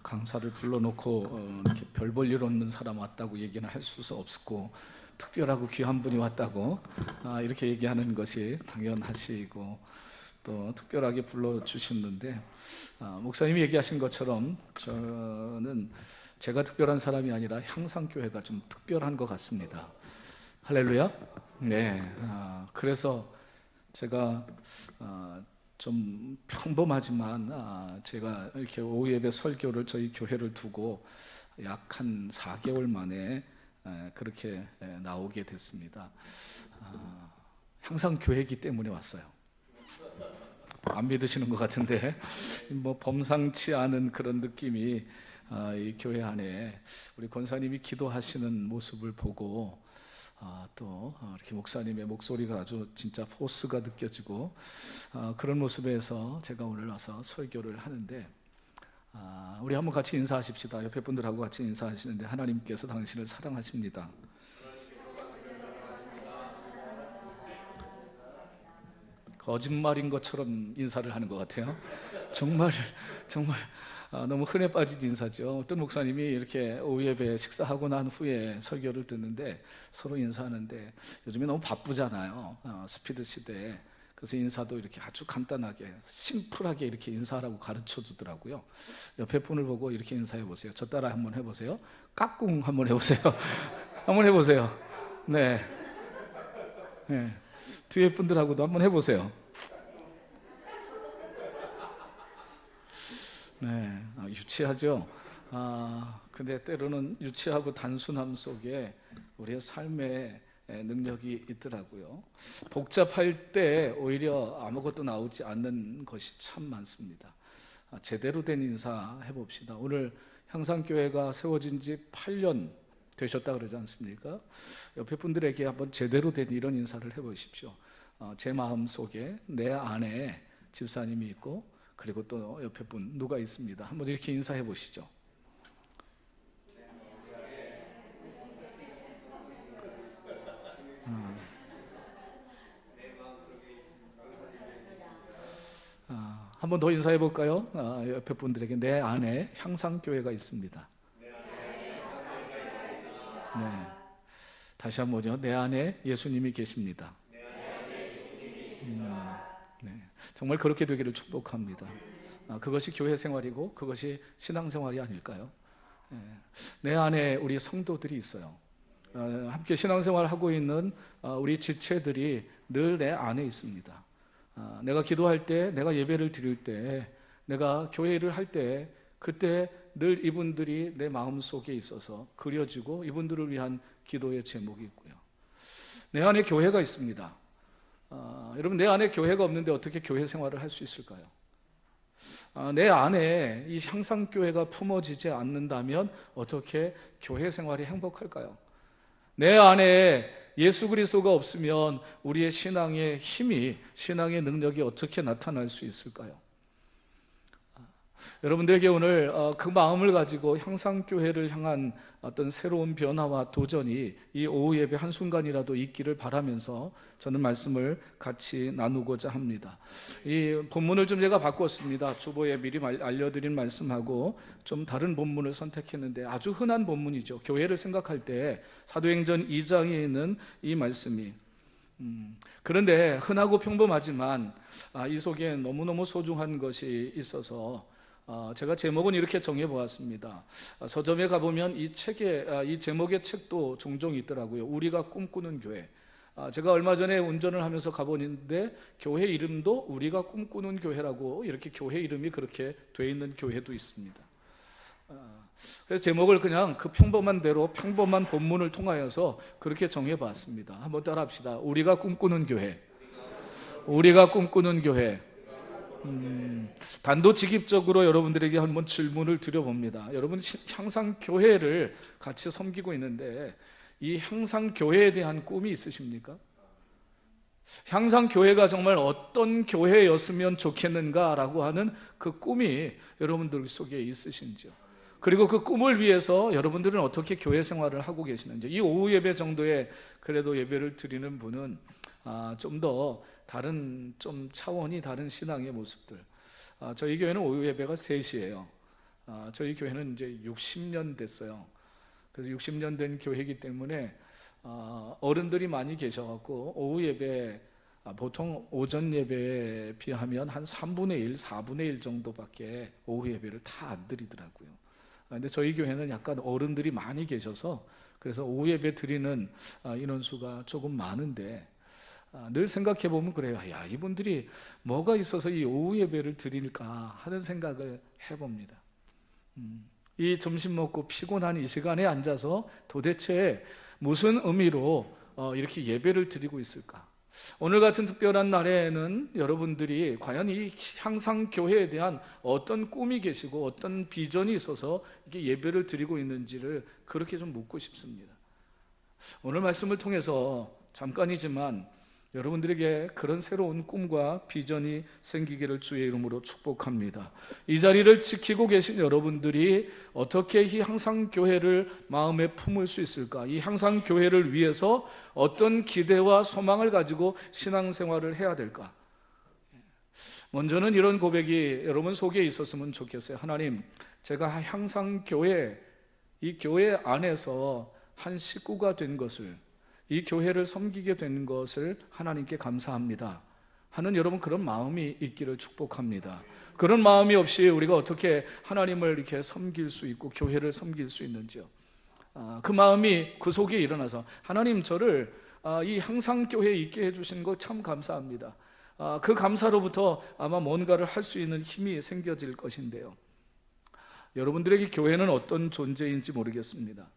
강사를 불러놓고 이렇게 별 볼 일 없는 사람 왔다고 얘기는 할 수 없었고, 특별하고 귀한 분이 왔다고 이렇게 얘기하는 것이 당연하시고, 또 특별하게 불러주셨는데, 목사님이 얘기하신 것처럼 저는 제가 특별한 사람이 아니라 향상교회가 좀 특별한 것 같습니다. 할렐루야. 네. 그래서 제가 좀 평범하지만 제가 이렇게 오후 예배 설교를 저희 교회를 두고 약 한 4개월 만에 그렇게 나오게 됐습니다. 항상 교회이기 때문에 왔어요. 안 믿으시는 것 같은데 뭐 범상치 않은 그런 느낌이 이 교회 안에 우리 권사님이 기도하시는 모습을 보고 또 이렇게 목사님의 목소리가 아주 진짜 포스가 느껴지고 그런 모습에서 제가 오늘 와서 설교를 하는데, 우리 한번 같이 인사하십시다. 옆에 분들하고 같이 인사하시는데, 하나님께서 당신을 사랑하십니다. 거짓말인 것처럼 인사를 하는 것 같아요. 정말 너무 흔해 빠진 인사죠. 어떤 목사님이 이렇게 오후 예배 식사하고 난 후에 설교를 듣는데 서로 인사하는데, 요즘에 너무 바쁘잖아요. 스피드 시대에. 그래서 인사도 이렇게 아주 간단하게 심플하게 이렇게 인사하라고 가르쳐 주더라고요. 옆에 분을 보고 이렇게 인사해 보세요. 저 따라 한번 해보세요. 까꿍 한번 해보세요. 한번 해보세요. 네. 뒤에 분들하고도 한번 해보세요. 네, 유치하죠. 근데 때로는 유치하고 단순함 속에 우리의 삶의 능력이 있더라고요. 복잡할 때 오히려 아무것도 나오지 않는 것이 참 많습니다. 제대로 된 인사 해봅시다. 오늘 향상교회가 세워진 지 8년 되셨다 그러지 않습니까? 옆에 분들에게 한번 제대로 된 이런 인사를 해보십시오. 제 마음 속에 내 안에 집사님이 있고, 그리고 또 옆에 분 누가 있습니다. 한번 이렇게 인사해 보시죠. 한 번 더 인사해 볼까요? 옆에 분들에게 내 안에 향상교회가 있습니다. 네. 다시 한번요. 내 안에 예수님이 계십니다. 네. 정말 그렇게 되기를 축복합니다. 그것이 교회 생활이고 그것이 신앙 생활이 아닐까요? 내 안에 우리 성도들이 있어요. 함께 신앙생활을 하고 있는 우리 지체들이 늘 내 안에 있습니다. 내가 기도할 때, 내가 예배를 드릴 때, 내가 교회 일을 할 때, 그때 늘 이분들이 내 마음속에 있어서 그려지고 이분들을 위한 기도의 제목이 있고요. 내 안에 교회가 있습니다. 여러분, 내 안에 교회가 없는데 어떻게 교회 생활을 할 수 있을까요? 내 안에 이 향상교회가 품어지지 않는다면 어떻게 교회 생활이 행복할까요? 내 안에 예수 그리스도가 없으면 우리의 신앙의 힘이, 신앙의 능력이 어떻게 나타날 수 있을까요? 여러분들에게 오늘 그 마음을 가지고 향상교회를 향한 어떤 새로운 변화와 도전이 이 오후 예배 한순간이라도 있기를 바라면서 저는 말씀을 같이 나누고자 합니다. 이 본문을 좀 제가 바꿨습니다. 주보에 미리 알려드린 말씀하고 좀 다른 본문을 선택했는데, 아주 흔한 본문이죠. 교회를 생각할 때 사도행전 2장에 있는 이 말씀이 그런데 흔하고 평범하지만 이 속에 너무너무 소중한 것이 있어서 제가 제목은 이렇게 정해보았습니다. 서점에 가보면 이 제목의 책도 종종 있더라고요. 우리가 꿈꾸는 교회. 제가 얼마 전에 운전을 하면서 가보는데 교회 이름도 우리가 꿈꾸는 교회라고 이렇게 교회 이름이 그렇게 돼 있는 교회도 있습니다. 그래서 제목을 그냥 그 평범한 대로 평범한 본문을 통하여서 그렇게 정해봤습니다. 한번 따라합시다. 우리가 꿈꾸는 교회. 우리가 꿈꾸는 교회. 단도직입적으로 여러분들에게 한번 질문을 드려봅니다. 여러분, 향상교회를 같이 섬기고 있는데 이 향상교회에 대한 꿈이 있으십니까? 향상교회가 정말 어떤 교회였으면 좋겠는가라고 하는 그 꿈이 여러분들 속에 있으신지요? 그리고 그 꿈을 위해서 여러분들은 어떻게 교회 생활을 하고 계시는지, 이 오후 예배 정도의 그래도 예배를 드리는 분은 좀 더 다른, 좀 차원이 다른 신앙의 모습들. 저희 교회는 오후 예배가 3시예요. 저희 교회는 이제 60년 됐어요. 그래서 60년 된 교회이기 때문에 어른들이 많이 계셔갖고 오후 예배 보통 오전 예배에 비하면 한 3분의 1, 4분의 1 정도밖에 오후 예배를 다 안 드리더라고요. 근데 저희 교회는 약간 어른들이 많이 계셔서 그래서 오후 예배 드리는 인원수가 조금 많은데 늘 생각해 보면 그래요. 야, 이분들이 뭐가 있어서 이 오후 예배를 드릴까 하는 생각을 해봅니다. 이 점심 먹고 피곤한 이 시간에 앉아서 도대체 무슨 의미로 이렇게 예배를 드리고 있을까? 오늘 같은 특별한 날에는 여러분들이 과연 이 향상교회에 대한 어떤 꿈이 계시고 어떤 비전이 있어서 이렇게 예배를 드리고 있는지를 그렇게 좀 묻고 싶습니다. 오늘 말씀을 통해서 잠깐이지만 여러분들에게 그런 새로운 꿈과 비전이 생기기를 주의 이름으로 축복합니다. 이 자리를 지키고 계신 여러분들이 어떻게 이 향상교회를 마음에 품을 수 있을까? 이 향상교회를 위해서 어떤 기대와 소망을 가지고 신앙생활을 해야 될까? 먼저는 이런 고백이 여러분 속에 있었으면 좋겠어요. 하나님, 제가 향상교회, 이 교회 안에서 한 식구가 된 것을, 이 교회를 섬기게 된 것을 하나님께 감사합니다 하는 여러분 그런 마음이 있기를 축복합니다. 그런 마음이 없이 우리가 어떻게 하나님을 이렇게 섬길 수 있고 교회를 섬길 수 있는지요? 그 마음이 그 속에 일어나서 하나님 저를 이 향상교회에 있게 해주신 것 참 감사합니다. 그 감사로부터 아마 뭔가를 할 수 있는 힘이 생겨질 것인데요. 여러분들에게 교회는 어떤 존재인지 모르겠습니다.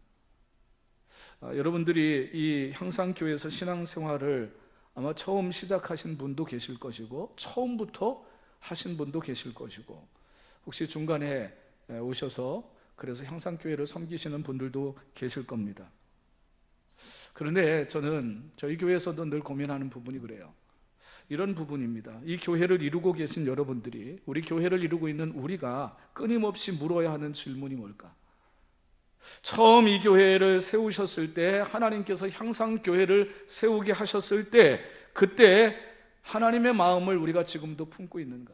여러분들이 이 향상교회에서 신앙생활을 아마 처음 시작하신 분도 계실 것이고 처음부터 하신 분도 계실 것이고 혹시 중간에 오셔서 그래서 향상교회를 섬기시는 분들도 계실 겁니다. 그런데 저는 저희 교회에서도 늘 고민하는 부분이 그래요. 이런 부분입니다. 이 교회를 이루고 계신 여러분들이, 우리 교회를 이루고 있는 우리가 끊임없이 물어야 하는 질문이 뭘까? 처음 이 교회를 세우셨을 때, 하나님께서 향상교회를 세우게 하셨을 때, 그때 하나님의 마음을 우리가 지금도 품고 있는가?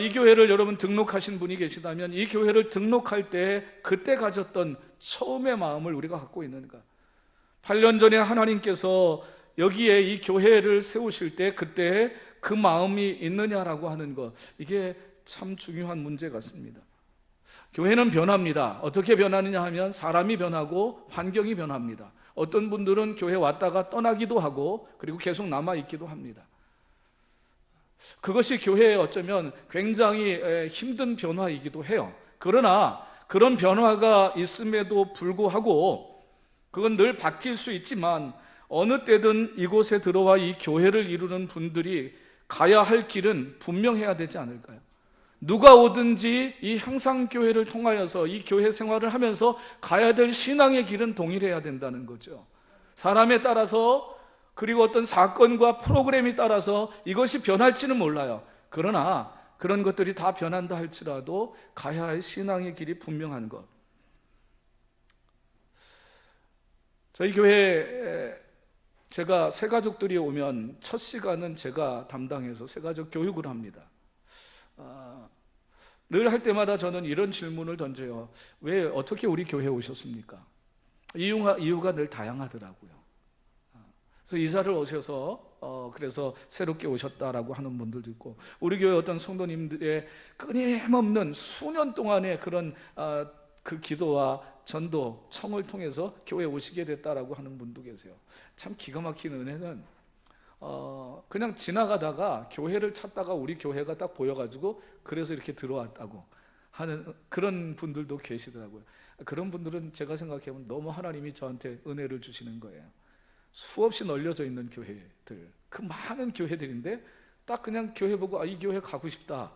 이 교회를 여러분 등록하신 분이 계시다면 이 교회를 등록할 때 그때 가졌던 처음의 마음을 우리가 갖고 있는가? 8년 전에 하나님께서 여기에 이 교회를 세우실 때 그때 그 마음이 있느냐라고 하는 것, 이게 참 중요한 문제 같습니다. 교회는 변합니다. 어떻게 변하느냐 하면 사람이 변하고 환경이 변합니다. 어떤 분들은 교회 왔다가 떠나기도 하고 그리고 계속 남아있기도 합니다. 그것이 교회에 어쩌면 굉장히 힘든 변화이기도 해요. 그러나 그런 변화가 있음에도 불구하고 그건 늘 바뀔 수 있지만 어느 때든 이곳에 들어와 이 교회를 이루는 분들이 가야 할 길은 분명해야 되지 않을까요? 누가 오든지 이 향상교회를 통하여서 이 교회 생활을 하면서 가야 될 신앙의 길은 동일해야 된다는 거죠. 사람에 따라서 그리고 어떤 사건과 프로그램이 따라서 이것이 변할지는 몰라요. 그러나 그런 것들이 다 변한다 할지라도 가야 할 신앙의 길이 분명한 것. 저희 교회에 제가 새가족들이 오면 첫 시간은 제가 담당해서 새가족 교육을 합니다. 늘 할 때마다 저는 이런 질문을 던져요. 왜 어떻게 우리 교회에 오셨습니까? 이유가 늘 다양하더라고요. 그래서 이사를 오셔서 그래서 새롭게 오셨다라고 하는 분들도 있고 우리 교회 어떤 성도님들의 끊임없는 수년 동안의 그런 그 기도와 전도, 청을 통해서 교회에 오시게 됐다라고 하는 분도 계세요. 참 기가 막힌 은혜는 그냥 지나가다가 교회를 찾다가 우리 교회가 딱 보여가지고 그래서 이렇게 들어왔다고 하는 그런 분들도 계시더라고요. 그런 분들은 제가 생각해보면 너무 하나님이 저한테 은혜를 주시는 거예요. 수없이 널려져 있는 교회들, 그 많은 교회들인데 딱 그냥 교회 보고 이 교회 가고 싶다,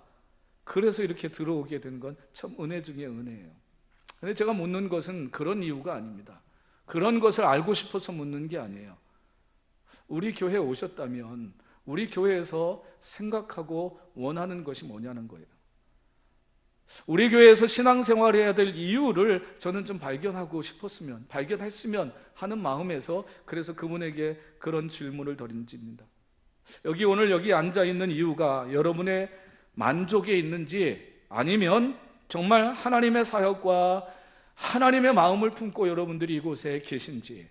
그래서 이렇게 들어오게 된 건 참 은혜 중에 은혜예요. 근데 제가 묻는 것은 그런 이유가 아닙니다. 그런 것을 알고 싶어서 묻는 게 아니에요. 우리 교회에 오셨다면 우리 교회에서 생각하고 원하는 것이 뭐냐는 거예요. 우리 교회에서 신앙생활을 해야 될 이유를 저는 좀 발견했으면 하는 마음에서 그래서 그분에게 그런 질문을 던집니다. 오늘 여기 앉아있는 이유가 여러분의 만족에 있는지 아니면 정말 하나님의 사역과 하나님의 마음을 품고 여러분들이 이곳에 계신지,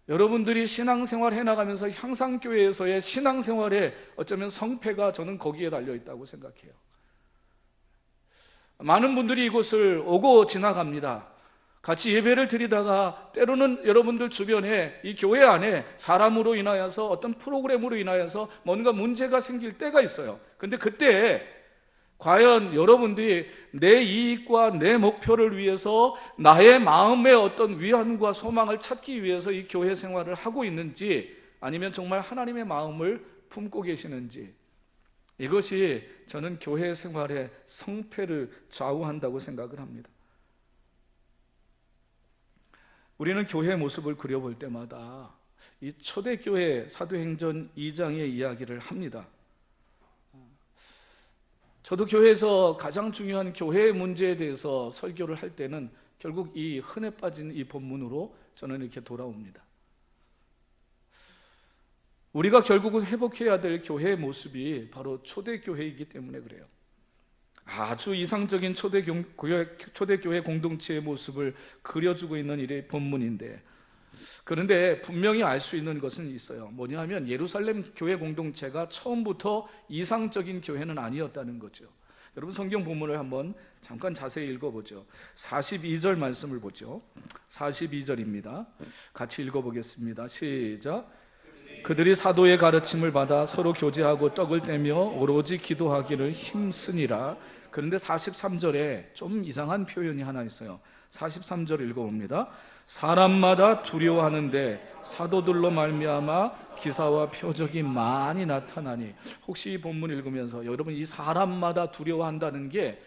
여러분들이 신앙생활 해나가면서 향상교회에서의 신앙생활의 어쩌면 성패가 저는 거기에 달려있다고 생각해요. 많은 분들이 이곳을 오고 지나갑니다. 같이 예배를 드리다가 때로는 여러분들 주변에 이 교회 안에 사람으로 인하여서 어떤 프로그램으로 인하여서 뭔가 문제가 생길 때가 있어요. 근데 그때 과연 여러분들이 내 이익과 내 목표를 위해서 나의 마음의 어떤 위안과 소망을 찾기 위해서 이 교회 생활을 하고 있는지, 아니면 정말 하나님의 마음을 품고 계시는지, 이것이 저는 교회 생활의 성패를 좌우한다고 생각을 합니다. 우리는 교회 모습을 그려볼 때마다 이 초대교회 사도행전 2장의 이야기를 합니다. 저도 교회에서 가장 중요한 교회의 문제에 대해서 설교를 할 때는 결국 이 흔해 빠진 이 본문으로 저는 이렇게 돌아옵니다. 우리가 결국은 회복해야 될 교회의 모습이 바로 초대교회이기 때문에 그래요. 아주 이상적인 초대교회 공동체의 모습을 그려주고 있는 이 본문인데, 그런데 분명히 알 수 있는 것은 있어요. 뭐냐면 예루살렘 교회 공동체가 처음부터 이상적인 교회는 아니었다는 거죠. 여러분 성경 본문을 한번 잠깐 자세히 읽어보죠. 42절 말씀을 보죠. 42절입니다. 같이 읽어보겠습니다. 시작. 그들이 사도의 가르침을 받아 서로 교제하고 떡을 떼며 오로지 기도하기를 힘쓰니라. 그런데 43절에 좀 이상한 표현이 하나 있어요. 43절 읽어봅니다. 사람마다 두려워하는데 사도들로 말미암아 기사와 표적이 많이 나타나니. 혹시 이 본문 읽으면서 여러분 이 사람마다 두려워한다는 게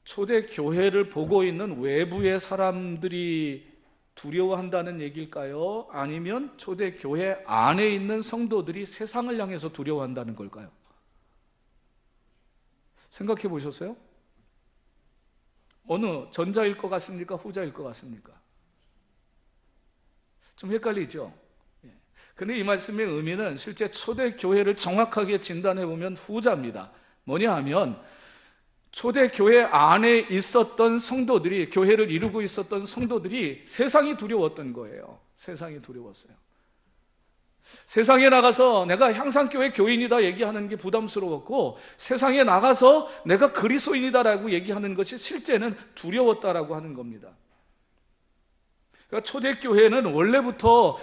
초대교회를 보고 있는 외부의 사람들이 두려워한다는 얘기일까요? 아니면 초대교회 안에 있는 성도들이 세상을 향해서 두려워한다는 걸까요? 생각해 보셨어요? 어느 전자일 것 같습니까? 후자일 것 같습니까? 좀 헷갈리죠? 그런데 이 말씀의 의미는 실제 초대교회를 정확하게 진단해 보면 후자입니다. 뭐냐 하면 초대교회 안에 있었던 성도들이, 교회를 이루고 있었던 성도들이 세상이 두려웠던 거예요. 세상이 두려웠어요. 세상에 나가서 내가 향상교회 교인이다 얘기하는 게 부담스러웠고, 세상에 나가서 내가 그리스도인이다라고 얘기하는 것이 실제는 두려웠다라고 하는 겁니다. 그러니까 초대교회는 원래부터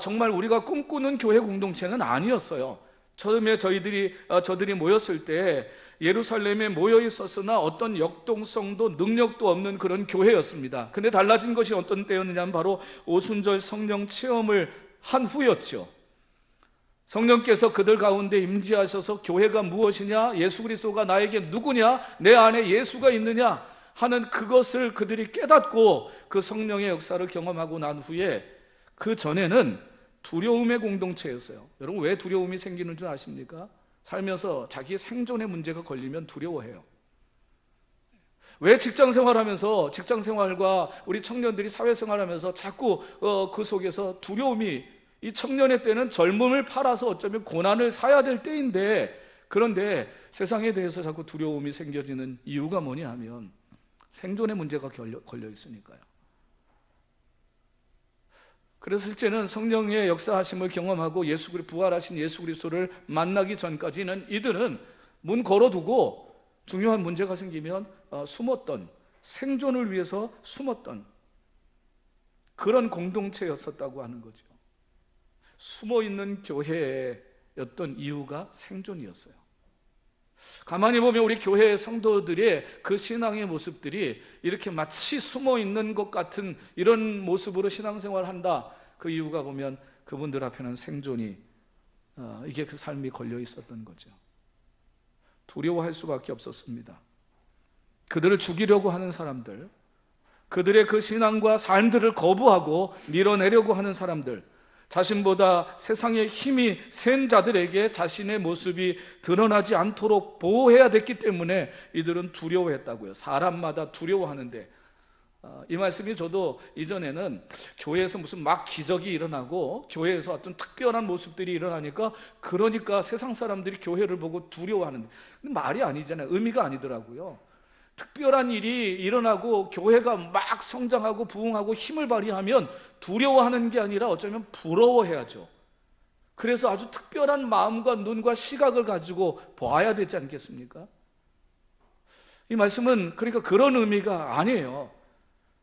정말 우리가 꿈꾸는 교회 공동체는 아니었어요. 처음에 저들이 모였을 때 예루살렘에 모여 있었으나 어떤 역동성도 능력도 없는 그런 교회였습니다. 근데 달라진 것이 어떤 때였느냐면 바로 오순절 성령 체험을 한 후였죠. 성령께서 그들 가운데 임재하셔서 교회가 무엇이냐, 예수 그리스도가 나에게 누구냐, 내 안에 예수가 있느냐 하는 그것을 그들이 깨닫고 그 성령의 역사를 경험하고 난 후에, 그 전에는 두려움의 공동체였어요. 여러분 왜 두려움이 생기는 줄 아십니까? 살면서 자기 생존의 문제가 걸리면 두려워해요. 왜 직장생활하면서, 직장생활과 우리 청년들이 사회생활하면서 자꾸 그 속에서 두려움이, 이 청년의 때는 젊음을 팔아서 어쩌면 고난을 사야 될 때인데, 그런데 세상에 대해서 자꾸 두려움이 생겨지는 이유가 뭐냐 하면 생존의 문제가 걸려 있으니까요. 그래서 실제는 성령의 역사하심을 경험하고 부활하신 예수 그리스도를 만나기 전까지는 이들은 문 걸어두고 중요한 문제가 생기면 숨었던, 생존을 위해서 숨었던 그런 공동체였었다고 하는 거죠. 숨어있는 교회였던 이유가 생존이었어요. 가만히 보면 우리 교회의 성도들의 그 신앙의 모습들이 이렇게 마치 숨어있는 것 같은 이런 모습으로 신앙생활을 한다. 그 이유가 보면 그분들 앞에는 생존이, 이게 그 삶이 걸려 있었던 거죠. 두려워할 수밖에 없었습니다. 그들을 죽이려고 하는 사람들, 그들의 그 신앙과 삶들을 거부하고 밀어내려고 하는 사람들, 자신보다 세상의 힘이 센 자들에게 자신의 모습이 드러나지 않도록 보호해야 됐기 때문에 이들은 두려워했다고요. 사람마다 두려워하는데, 이 말씀이 저도 이전에는 교회에서 무슨 막 기적이 일어나고 교회에서 어떤 특별한 모습들이 일어나니까 그러니까 세상 사람들이 교회를 보고 두려워하는데 말이 아니잖아요. 의미가 아니더라고요. 특별한 일이 일어나고 교회가 막 성장하고 부흥하고 힘을 발휘하면 두려워하는 게 아니라 어쩌면 부러워해야죠. 그래서 아주 특별한 마음과 눈과 시각을 가지고 봐야 되지 않겠습니까? 이 말씀은 그러니까 그런 의미가 아니에요.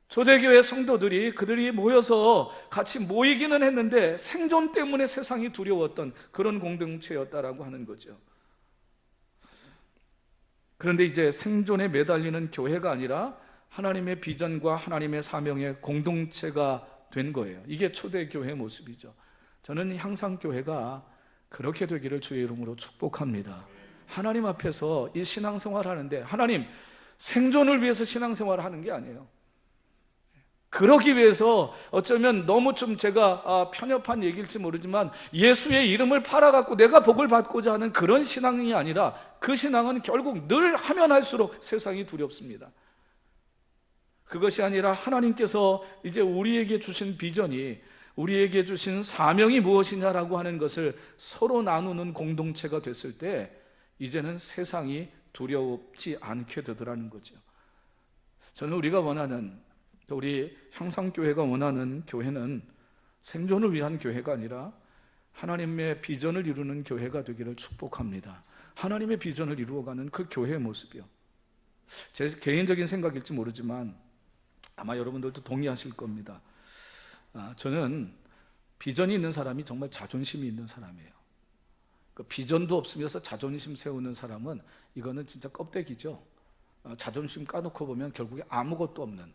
초대교회 성도들이 그들이 모여서 같이 모이기는 했는데 생존 때문에 세상이 두려웠던 그런 공동체였다라고 하는 거죠. 그런데 이제 생존에 매달리는 교회가 아니라 하나님의 비전과 하나님의 사명의 공동체가 된 거예요. 이게 초대교회의 모습이죠. 저는 항상 교회가 그렇게 되기를 주의 이름으로 축복합니다. 하나님 앞에서 이 신앙생활 하는데 하나님 생존을 위해서 신앙생활을 하는 게 아니에요. 그러기 위해서 어쩌면 너무 좀 제가 편협한 얘기일지 모르지만 예수의 이름을 팔아갖고 내가 복을 받고자 하는 그런 신앙이 아니라 그 신앙은 결국 늘 하면 할수록 세상이 두렵습니다. 그것이 아니라 하나님께서 이제 우리에게 주신 비전이 우리에게 주신 사명이 무엇이냐라고 하는 것을 서로 나누는 공동체가 됐을 때 이제는 세상이 두렵지 않게 되더라는 거죠. 저는 우리가 원하는 우리 향상교회가 원하는 교회는 생존을 위한 교회가 아니라 하나님의 비전을 이루는 교회가 되기를 축복합니다. 하나님의 비전을 이루어가는 그 교회의 모습이요. 제 개인적인 생각일지 모르지만 아마 여러분들도 동의하실 겁니다. 저는 비전이 있는 사람이 정말 자존심이 있는 사람이에요. 그 비전도 없으면서 자존심 세우는 사람은 이거는 진짜 껍데기죠. 자존심 까놓고 보면 결국에 아무것도 없는.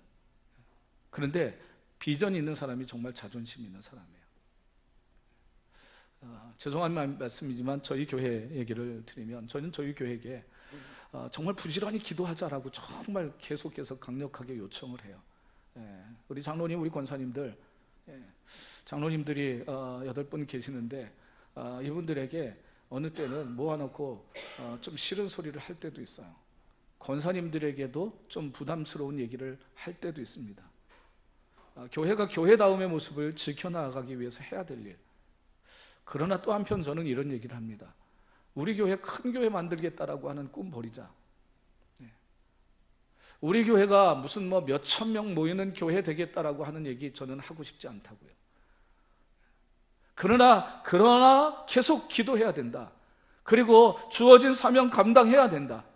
그런데 비전이 있는 사람이 정말 자존심 있는 사람이에요. 죄송한 말씀이지만 저희 교회 얘기를 드리면 저는 저희 교회에게 정말 부지런히 기도하자라고 정말 계속해서 강력하게 요청을 해요. 우리 장로님, 우리 권사님들, 장로님들이 8분 계시는데 이분들에게 어느 때는 모아놓고 좀 싫은 소리를 할 때도 있어요. 권사님들에게도 좀 부담스러운 얘기를 할 때도 있습니다. 교회가 교회다움의 모습을 지켜나가기 위해서 해야 될 일. 그러나 또 한편 저는 이런 얘기를 합니다. 우리 교회 큰 교회 만들겠다라고 하는 꿈 버리자. 우리 교회가 무슨 몇천 명 모이는 교회 되겠다라고 하는 얘기 저는 하고 싶지 않다고요. 그러나 계속 기도해야 된다. 그리고 주어진 사명 감당해야 된다.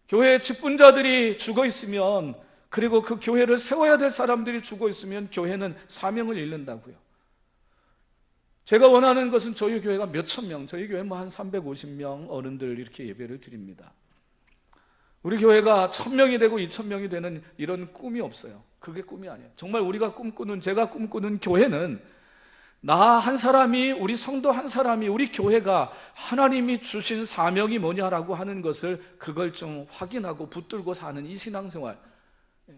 교회의 직분자들이 죽어 있으면 그리고 그 교회를 세워야 될 사람들이 죽어 있으면 교회는 사명을 잃는다고요. 제가 원하는 것은 저희 교회가 몇천 명, 저희 교회 한 350명 어른들 이렇게 예배를 드립니다. 우리 교회가 1000명이 되고 2000명이 되는 이런 꿈이 없어요. 그게 꿈이 아니에요. 정말 제가 꿈꾸는 교회는 나 한 사람이, 우리 성도 한 사람이, 우리 교회가 하나님이 주신 사명이 뭐냐라고 하는 것을 그걸 좀 확인하고 붙들고 사는 이 신앙생활.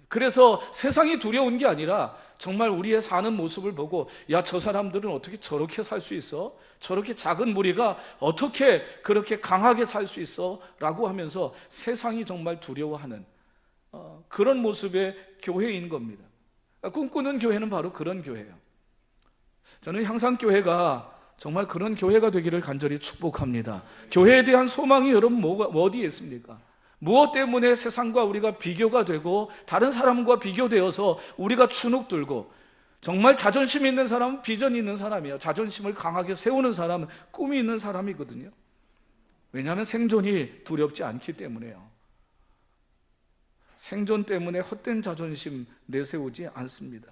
그래서 세상이 두려운 게 아니라 정말 우리의 사는 모습을 보고 야, 저 사람들은 어떻게 저렇게 살 수 있어? 저렇게 작은 무리가 어떻게 그렇게 강하게 살 수 있어? 라고 하면서 세상이 정말 두려워하는 그런 모습의 교회인 겁니다. 꿈꾸는 교회는 바로 그런 교회예요. 저는 향상교회가 정말 그런 교회가 되기를 간절히 축복합니다. 교회에 대한 소망이 여러분 어디에 있습니까? 무엇 때문에 세상과 우리가 비교가 되고 다른 사람과 비교되어서 우리가 주눅 들고 정말 자존심 있는 사람은 비전이 있는 사람이에요. 자존심을 강하게 세우는 사람은 꿈이 있는 사람이거든요. 왜냐하면 생존이 두렵지 않기 때문에요. 생존 때문에 헛된 자존심 내세우지 않습니다.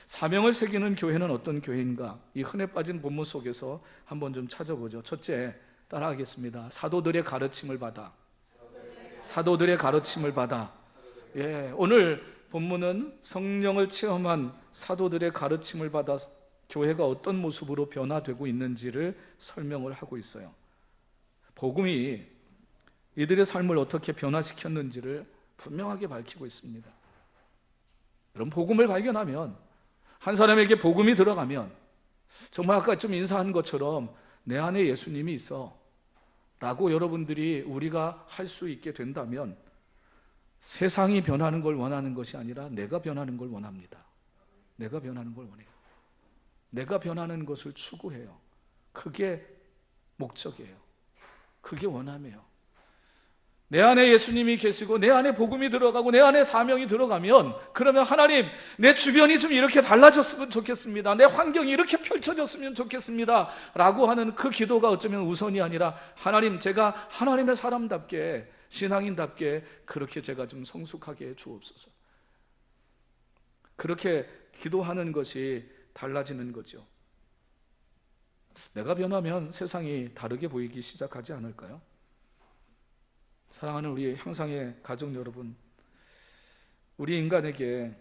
사명을 새기는 교회는 어떤 교회인가? 이 흔해 빠진 본문 속에서 한번 좀 찾아보죠. 첫째, 따라하겠습니다. 사도들의 가르침을 받아. 오늘 본문은 성령을 체험한 사도들의 가르침을 받아 교회가 어떤 모습으로 변화되고 있는지를 설명을 하고 있어요. 복음이 이들의 삶을 어떻게 변화시켰는지를 분명하게 밝히고 있습니다. 여러분, 복음을 발견하면, 한 사람에게 복음이 들어가면 정말 아까 좀 인사한 것처럼 내 안에 예수님이 있어 라고 여러분들이 우리가 할 수 있게 된다면 세상이 변하는 걸 원하는 것이 아니라 내가 변하는 걸 원합니다. 내가 변하는 걸 원해요. 내가 변하는 것을 추구해요. 그게 목적이에요. 그게 원함이에요. 내 안에 예수님이 계시고 내 안에 복음이 들어가고 내 안에 사명이 들어가면, 그러면 하나님, 내 주변이 좀 이렇게 달라졌으면 좋겠습니다, 내 환경이 이렇게 펼쳐졌으면 좋겠습니다 라고 하는 그 기도가 어쩌면 우선이 아니라, 하나님, 제가 하나님의 사람답게, 신앙인답게 그렇게 제가 좀 성숙하게 해 주옵소서. 그렇게 기도하는 것이 달라지는 거죠. 내가 변하면 세상이 다르게 보이기 시작하지 않을까요? 사랑하는 우리 향상의 가족 여러분, 우리 인간에게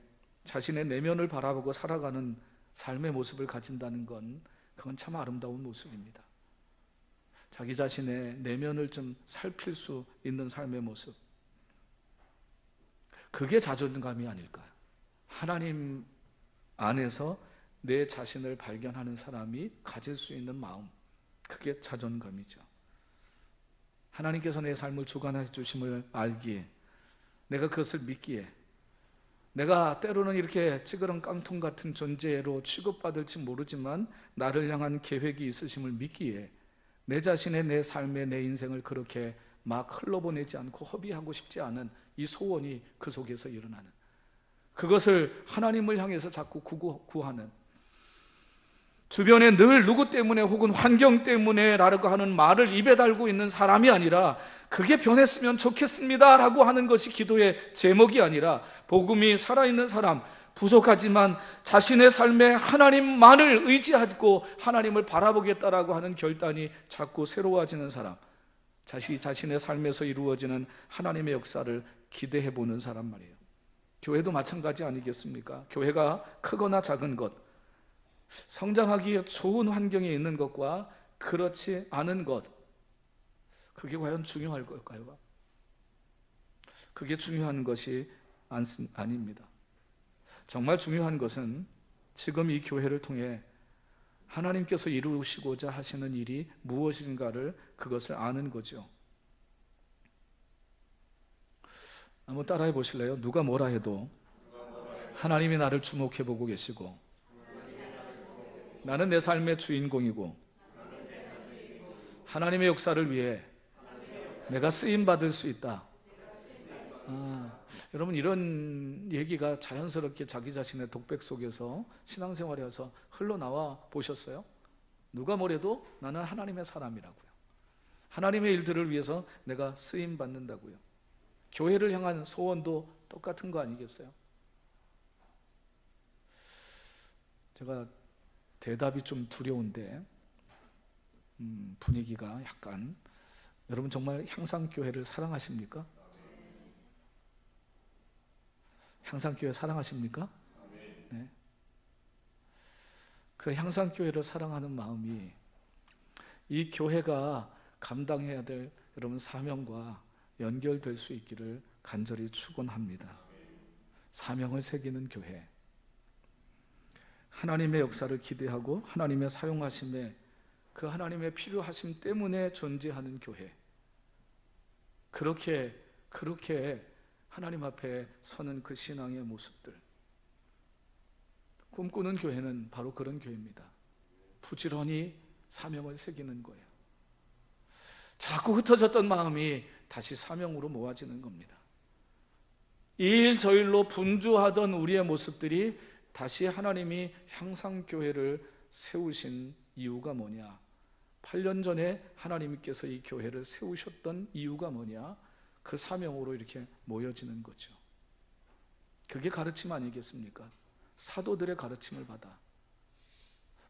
자신의 내면을 바라보고 살아가는 삶의 모습을 가진다는 건, 그건 참 아름다운 모습입니다. 자기 자신의 내면을 좀 살필 수 있는 삶의 모습, 그게 자존감이 아닐까요? 하나님 안에서 내 자신을 발견하는 사람이 가질 수 있는 마음, 그게 자존감이죠. 하나님께서 내 삶을 주관해 주심을 알기에, 내가 그것을 믿기에, 내가 때로는 이렇게 찌그런 깡통 같은 존재로 취급받을지 모르지만 나를 향한 계획이 있으심을 믿기에, 내 자신의 내 삶의 내 인생을 그렇게 막 흘러보내지 않고 허비하고 싶지 않은 이 소원이 그 속에서 일어나는, 그것을 하나님을 향해서 자꾸 구하는, 주변에 늘 누구 때문에 혹은 환경 때문에 라고 하는 말을 입에 달고 있는 사람이 아니라, 그게 변했으면 좋겠습니다 라고 하는 것이 기도의 제목이 아니라, 복음이 살아있는 사람, 부족하지만 자신의 삶에 하나님만을 의지하고 하나님을 바라보겠다라고 하는 결단이 자꾸 새로워지는 사람, 자신의 삶에서 이루어지는 하나님의 역사를 기대해보는 사람 말이에요. 교회도 마찬가지 아니겠습니까? 교회가 크거나 작은 것, 성장하기 좋은 환경에 있는 것과 그렇지 않은 것, 그게 과연 중요할 걸까요? 그게 중요한 것이 아닙니다. 정말 중요한 것은 지금 이 교회를 통해 하나님께서 이루시고자 하시는 일이 무엇인가를, 그것을 아는 거죠. 한번 따라해 보실래요? 누가 뭐라 해도 하나님이 나를 주목해 보고 계시고, 나는 내 삶의 주인공이고, 하나님의 역사를 위해 내가 쓰임받을 수 있다. 여러분, 이런 얘기가 자연스럽게 자기 자신의 독백 속에서 신앙생활에서 흘러나와 보셨어요? 누가 뭐래도 나는 하나님의 사람이라고요. 하나님의 일들을 위해서 내가 쓰임받는다고요. 교회를 향한 소원도 똑같은 거 아니겠어요? 제가 대답이 좀 두려운데, 분위기가 약간, 여러분 정말 향상교회를 사랑하십니까? 향상교회 사랑하십니까? 네. 그 향상교회를 사랑하는 마음이 이 교회가 감당해야 될 여러분 사명과 연결될 수 있기를 간절히 축원합니다. 사명을 새기는 교회, 하나님의 역사를 기대하고 하나님의 사용하심에, 그 하나님의 필요하심 때문에 존재하는 교회, 그렇게 하나님 앞에 서는 그 신앙의 모습들, 꿈꾸는 교회는 바로 그런 교회입니다. 부지런히 사명을 새기는 거예요. 자꾸 흩어졌던 마음이 다시 사명으로 모아지는 겁니다. 이 일 저 일로 분주하던 우리의 모습들이 다시 하나님이 향상교회를 세우신 이유가 뭐냐, 8년 전에 하나님께서 이 교회를 세우셨던 이유가 뭐냐, 그 사명으로 이렇게 모여지는 거죠. 그게 가르침 아니겠습니까? 사도들의 가르침을 받아,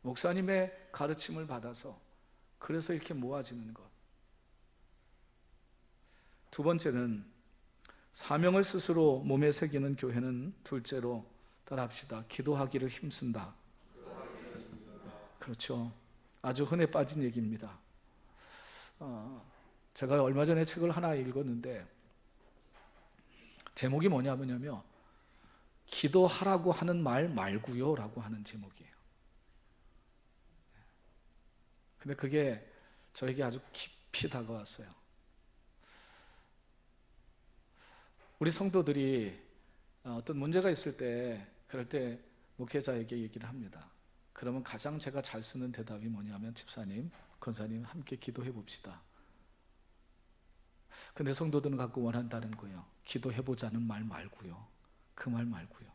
목사님의 가르침을 받아서, 그래서 이렇게 모아지는 것. 두 번째는 사명을 스스로 몸에 새기는 교회는, 둘째로 따라합시다, 기도하기를 힘쓴다. 그렇죠. 아주 흔해 빠진 얘기입니다. 제가 얼마 전에 책을 하나 읽었는데 제목이 뭐냐면요, 기도하라고 하는 말 말고요 라고 하는 제목이에요. 근데 그게 저에게 아주 깊이 다가왔어요. 우리 성도들이 어떤 문제가 있을 때, 그럴 때 목회자에게 얘기를 합니다. 그러면 가장 제가 잘 쓰는 대답이 뭐냐면, 집사님, 권사님 함께 기도해 봅시다. 근데 성도들은 가끔 원한다는 거예요. 기도해보자는 말 말고요, 그 말 말고요,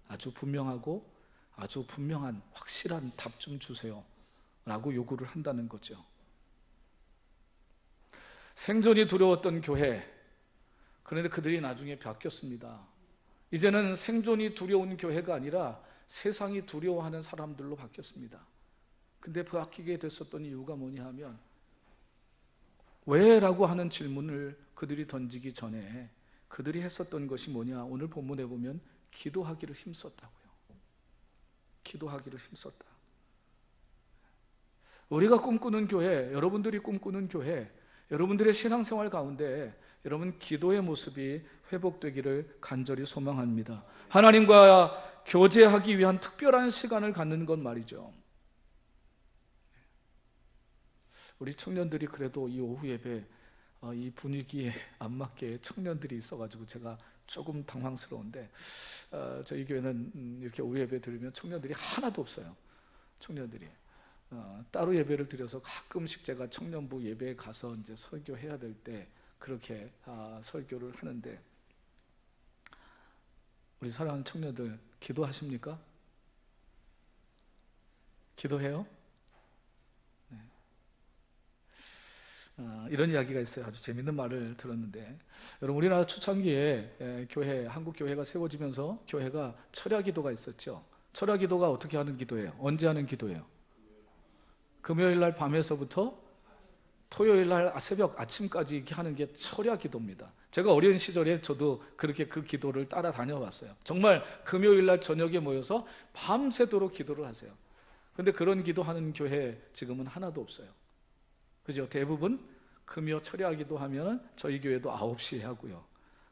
아주 분명하고 아주 분명한 확실한 답 좀 주세요 라고 요구를 한다는 거죠. 생존이 두려웠던 교회, 그런데 그들이 나중에 바뀌었습니다. 이제는 생존이 두려운 교회가 아니라 세상이 두려워하는 사람들로 바뀌었습니다. 근데 바뀌게 됐었던 이유가 뭐냐 하면, 왜? 라고 하는 질문을 그들이 던지기 전에 그들이 했었던 것이 뭐냐, 오늘 본문에 보면 기도하기를 힘썼다고요. 기도하기를 힘썼다. 우리가 꿈꾸는 교회, 여러분들이 꿈꾸는 교회, 여러분들의 신앙생활 가운데 여러분 기도의 모습이 회복되기를 간절히 소망합니다. 하나님과 교제하기 위한 특별한 시간을 갖는 건 말이죠. 우리 청년들이 그래도 이 오후 예배 이 분위기에 안 맞게 청년들이 있어가지고 제가 조금 당황스러운데, 저희 교회는 이렇게 오후 예배 드리면 청년들이 하나도 없어요. 청년들이 따로 예배를 드려서 가끔씩 제가 청년부 예배에 가서 이제 설교해야 될 때 그렇게 설교를 하는데, 우리 사랑하는 청년들 기도하십니까? 기도해요? 네. 이런 이야기가 있어요. 아주 재밌는 말을 들었는데, 여러분 우리나라 초창기에 교회, 한국 교회가 세워지면서 교회가 철야 기도가 있었죠. 철야 기도가 어떻게 하는 기도예요? 언제 하는 기도예요? 금요일 날 밤에서부터 토요일 날 새벽 아침까지 이렇게 하는 게 철야 기도입니다. 제가 어린 시절에 저도 그렇게 그 기도를 따라 다녀봤어요. 정말 금요일 날 저녁에 모여서 밤새도록 기도를 하세요. 근데 그런 기도하는 교회 지금은 하나도 없어요. 그죠? 대부분 금요 철야 기도하면 저희 교회도 9시에 하고요.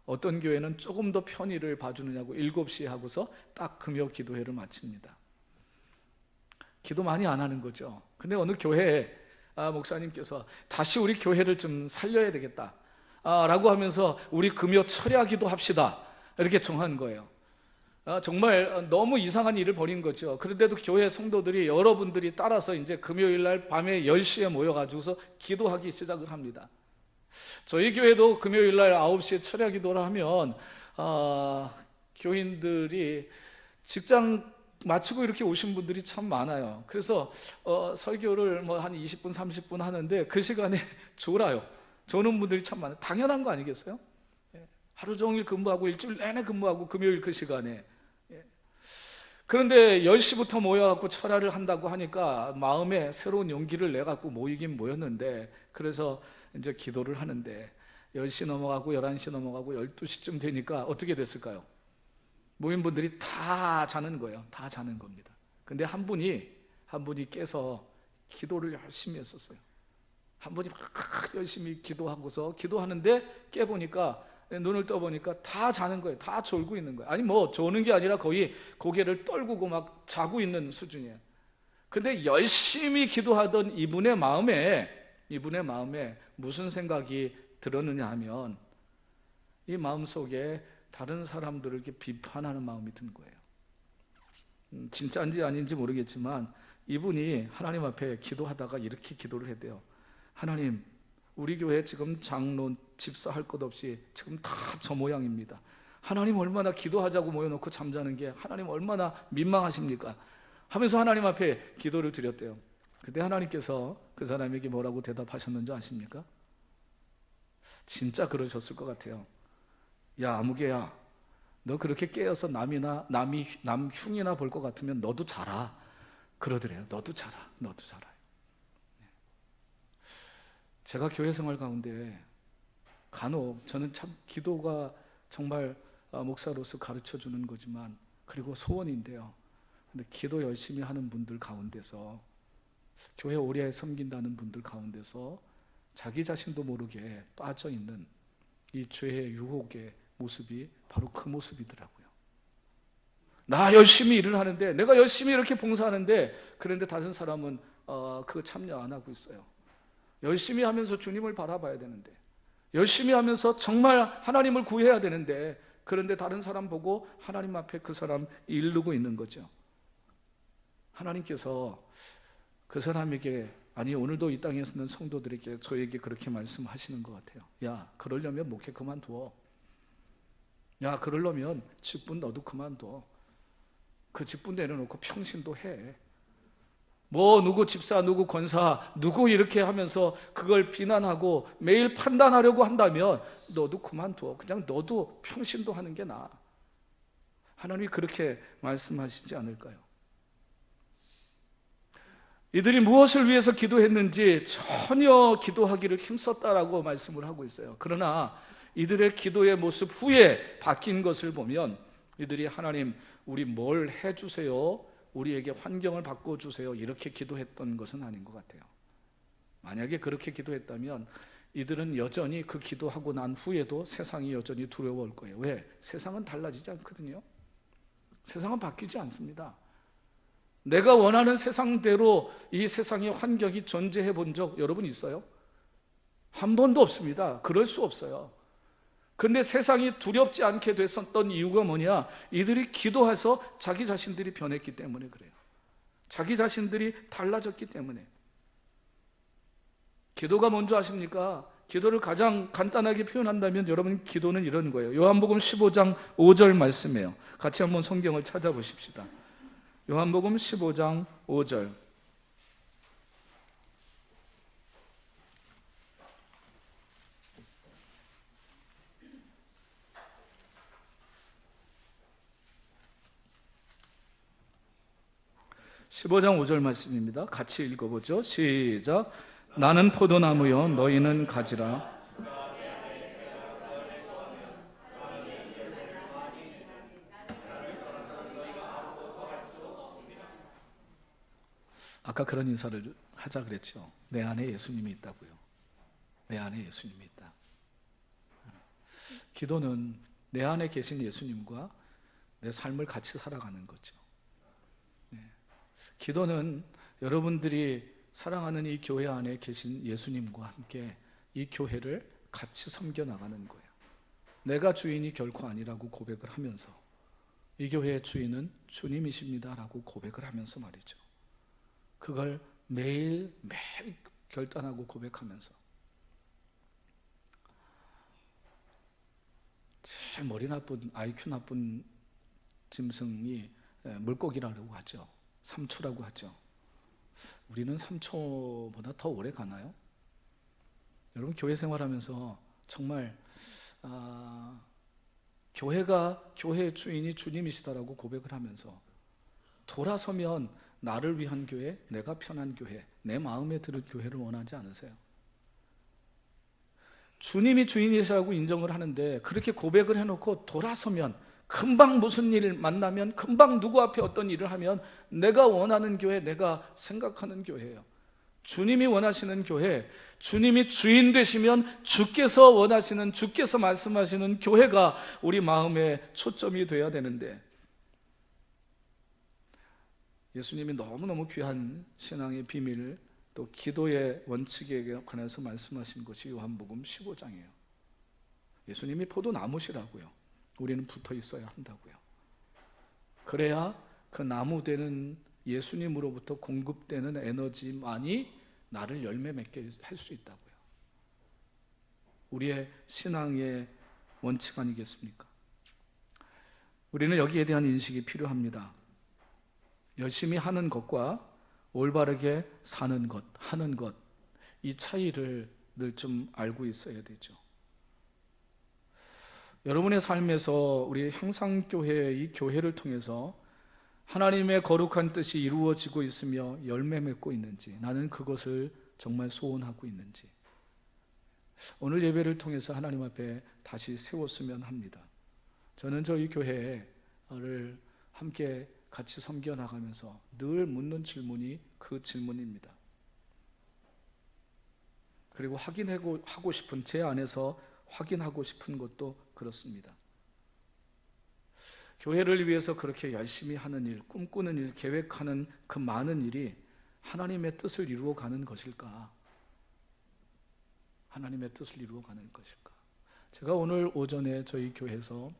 어떤 교회는 조금 더 편의를 봐주느냐고 7시에 하고서 딱 금요 기도회를 마칩니다. 기도 많이 안 하는 거죠. 근데 어느 교회에 목사님께서 다시 우리 교회를 좀 살려야 되겠다 라고 하면서 우리 금요 철야 기도합시다 이렇게 정한 거예요. 정말 너무 이상한 일을 벌인 거죠. 그런데도 교회 성도들이, 여러분들이 따라서 이제 금요일 날 밤에 10시에 모여가지고서 기도하기 시작을 합니다. 저희 교회도 금요일 날 9시에 철야 기도를 하면 교인들이 직장 마치고 이렇게 오신 분들이 참 많아요. 그래서 설교를 뭐 한 20분 30분 하는데 그 시간에 졸아요. 조는 분들이 참 많아요. 당연한 거 아니겠어요? 하루 종일 근무하고 일주일 내내 근무하고 금요일 그 시간에. 그런데 10시부터 모여갖고 철야를 한다고 하니까 마음에 새로운 용기를 내갖고 모이긴 모였는데, 그래서 이제 기도를 하는데 10시 넘어가고 11시 넘어가고 12시쯤 되니까 어떻게 됐을까요? 모인 분들이 다 자는 거예요. 다 자는 겁니다. 근데 한 분이 깨서 기도를 열심히 했었어요. 한 분이 막 열심히 기도하고서 기도하는데 깨보니까, 눈을 떠보니까 다 자는 거예요. 다 졸고 있는 거예요. 아니 뭐 조는 게 아니라 거의 고개를 떨구고 막 자고 있는 수준이에요. 근데 열심히 기도하던 이분의 마음에 무슨 생각이 들었느냐 하면, 이 마음속에 다른 사람들을 이렇게 비판하는 마음이 든 거예요. 진짜인지 아닌지 모르겠지만 이분이 하나님 앞에 기도하다가 이렇게 기도를 했대요. 하나님, 우리 교회 지금 장로, 집사 할 것 없이 지금 다 저 모양입니다. 하나님 얼마나 기도하자고 모여놓고 잠자는 게 하나님 얼마나 민망하십니까? 하면서 하나님 앞에 기도를 드렸대요. 그때 하나님께서 그 사람에게 뭐라고 대답하셨는지 아십니까? 진짜 그러셨을 것 같아요. 야 아무개야, 너 그렇게 깨어서 남이 흉이나 볼 것 같으면 너도 자라. 그러더래요. 너도 자라. 제가 교회 생활 가운데 간혹, 저는 참 기도가 정말 목사로서 가르쳐 주는 거지만, 그리고 소원인데요. 근데 기도 열심히 하는 분들 가운데서, 교회 오래 섬긴다는 분들 가운데서 자기 자신도 모르게 빠져 있는 이 죄의 유혹의 모습이 바로 그 모습이더라고요. 나 열심히 일을 하는데, 내가 열심히 이렇게 봉사하는데, 그런데 다른 사람은 그거 참여 안 하고 있어요. 열심히 하면서 주님을 바라봐야 되는데, 열심히 하면서 정말 하나님을 구해야 되는데, 그런데 다른 사람 보고 하나님 앞에 그 사람 이르고 있는 거죠. 하나님께서 그 사람에게, 아니 오늘도 이 땅에 있는 성도들에게, 저에게 그렇게 말씀하시는 것 같아요. 야, 그러려면 목회 그만두어. 야, 그러려면 직분 너도 그만둬. 그 직분 내려놓고 평신도 해. 뭐 누구 집사, 누구 권사, 누구 이렇게 하면서 그걸 비난하고 매일 판단하려고 한다면 너도 그만둬. 그냥 너도 평신도 하는 게 나아. 하나님이 그렇게 말씀하시지 않을까요? 이들이 무엇을 위해서 기도했는지 전혀 기도하기를 힘썼다라고 말씀을 하고 있어요. 그러나 이들의 기도의 모습 후에 바뀐 것을 보면, 이들이 하나님 우리 뭘 해주세요, 우리에게 환경을 바꿔주세요, 이렇게 기도했던 것은 아닌 것 같아요. 만약에 그렇게 기도했다면 이들은 여전히 그 기도하고 난 후에도 세상이 여전히 두려워할 거예요. 왜? 세상은 달라지지 않거든요. 세상은 바뀌지 않습니다. 내가 원하는 세상대로 이 세상의 환경이 존재해 본 적 여러분 있어요? 한 번도 없습니다. 그럴 수 없어요. 그런데 세상이 두렵지 않게 됐었던 이유가 뭐냐? 이들이 기도해서 자기 자신들이 변했기 때문에 그래요. 자기 자신들이 달라졌기 때문에. 기도가 뭔지 아십니까? 기도를 가장 간단하게 표현한다면 여러분, 기도는 이런 거예요. 요한복음 15장 5절 말씀이에요. 같이 한번 성경을 찾아보십시다. 요한복음 15장 5절. (15장 5절) 말씀입니다. 같이 읽어보죠. 시작. 나는 포도나무요 너희는 가지라. 아까 그런 인사를 하자 그랬죠. 내 안에 예수님이 있다고요. 내 안에 예수님이 있다. 기도는 내 안에 계신 예수님과 내 삶을 같이 살아가는 거죠. 기도는 여러분들이 사랑하는 이 교회 안에 계신 예수님과 함께 이 교회를 같이 섬겨나가는 거예요. 내가 주인이 결코 아니라고 고백을 하면서, 이 교회의 주인은 주님이십니다라고 고백을 하면서 말이죠. 그걸 매일 결단하고 고백하면서, 제일 머리 나쁜, IQ 나쁜 짐승이 물고기라고 하죠. 삼초라고 하죠. 우리는 3초보다 더 오래 가나요? 여러분, 교회 생활하면서 정말 교회의 주인이 주님이시다라고 고백을 하면서 돌아서면 나를 위한 교회, 내가 편한 교회, 내 마음에 드는 교회를 원하지 않으세요? 주님이 주인이시라고 인정을 하는데 그렇게 고백을 해놓고 돌아서면, 금방 무슨 일 만나면, 금방 누구 앞에 어떤 일을 하면 내가 원하는 교회, 내가 생각하는 교회예요. 주님이 원하시는 교회, 주님이 주인 되시면 주께서 원하시는, 주께서 말씀하시는 교회가 우리 마음의 초점이 되어야 되는데, 예수님이 너무너무 귀한 신앙의 비밀, 또 기도의 원칙에 관해서 말씀하신 것이 요한복음 15장이에요. 예수님이 포도나무시라고요. 우리는 붙어 있어야 한다고요. 그래야 그 나무 되는 예수님으로부터 공급되는 에너지만이 나를 열매 맺게 할 수 있다고요. 우리의 신앙의 원칙 아니겠습니까? 우리는 여기에 대한 인식이 필요합니다. 열심히 하는 것과 올바르게 사는 것, 하는 것, 이 차이를 늘 좀 알고 있어야 되죠. 여러분의 삶에서 우리 향상교회, 이 교회를 통해서 하나님의 거룩한 뜻이 이루어지고 있으며 열매 맺고 있는지, 나는 그것을 정말 소원하고 있는지, 오늘 예배를 통해서 하나님 앞에 다시 세웠으면 합니다. 저는 저희 교회를 함께 같이 섬겨나가면서 늘 묻는 질문이 그 질문입니다. 그리고 확인하고 싶은, 제 안에서 확인하고 싶은 것도 그렇습니다. 교회를 위해서 그렇게 열심히 하는 일, 꿈꾸는 일, 계획하는 그 많은 일이 하나님의 뜻을 이루어가는 것일까? 하나님의 뜻을 이루어가는 것일까? 제가 오늘 오전에 저희 교회에서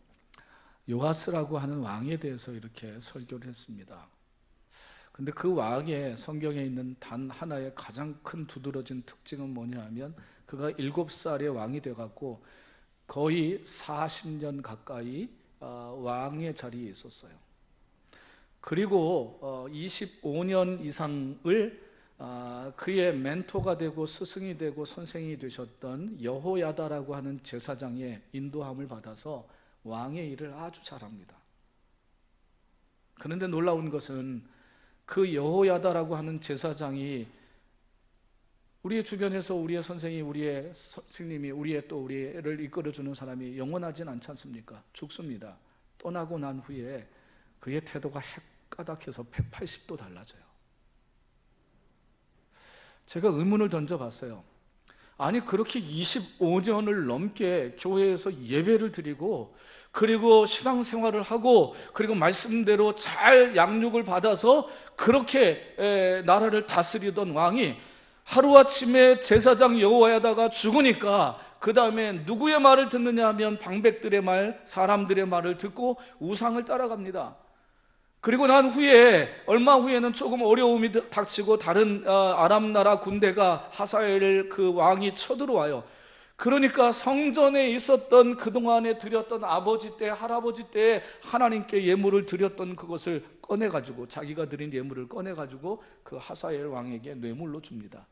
요아스라고 하는 왕에 대해서 이렇게 설교를 했습니다. 근데 그 왕의 성경에 있는 단 하나의 가장 큰 두드러진 특징은 뭐냐 하면 그가 7살의 왕이 돼갖고 거의 40년 가까이 왕의 자리에 있었어요. 그리고 25년 이상을 그의 멘토가 되고 스승이 되고 선생이 되셨던 여호야다라고 하는 제사장의 인도함을 받아서 왕의 일을 아주 잘합니다. 그런데 놀라운 것은 그 여호야다라고 하는 제사장이 우리의 주변에서 우리의 선생이, 우리의 스님이, 우리를 이끌어주는 사람이 영원하진 않지 않습니까? 죽습니다. 떠나고 난 후에 그의 태도가 헷가닥해서 180도 달라져요. 제가 의문을 던져봤어요. 아니 그렇게 25년을 넘게 교회에서 예배를 드리고 그리고 신앙생활을 하고 그리고 말씀대로 잘 양육을 받아서 그렇게 나라를 다스리던 왕이 하루아침에 제사장 여호야다가 죽으니까 그 다음에 누구의 말을 듣느냐 하면 방백들의 말, 사람들의 말을 듣고 우상을 따라갑니다. 그리고 난 후에 얼마 후에는 조금 어려움이 닥치고 다른 아람 나라 군대가 하사엘 그 왕이 쳐들어와요. 그러니까 성전에 있었던 그동안에 드렸던 아버지 때 할아버지 때 하나님께 예물을 드렸던 그것을 꺼내가지고 자기가 드린 예물을 꺼내가지고 그 하사엘 왕에게 뇌물로 줍니다.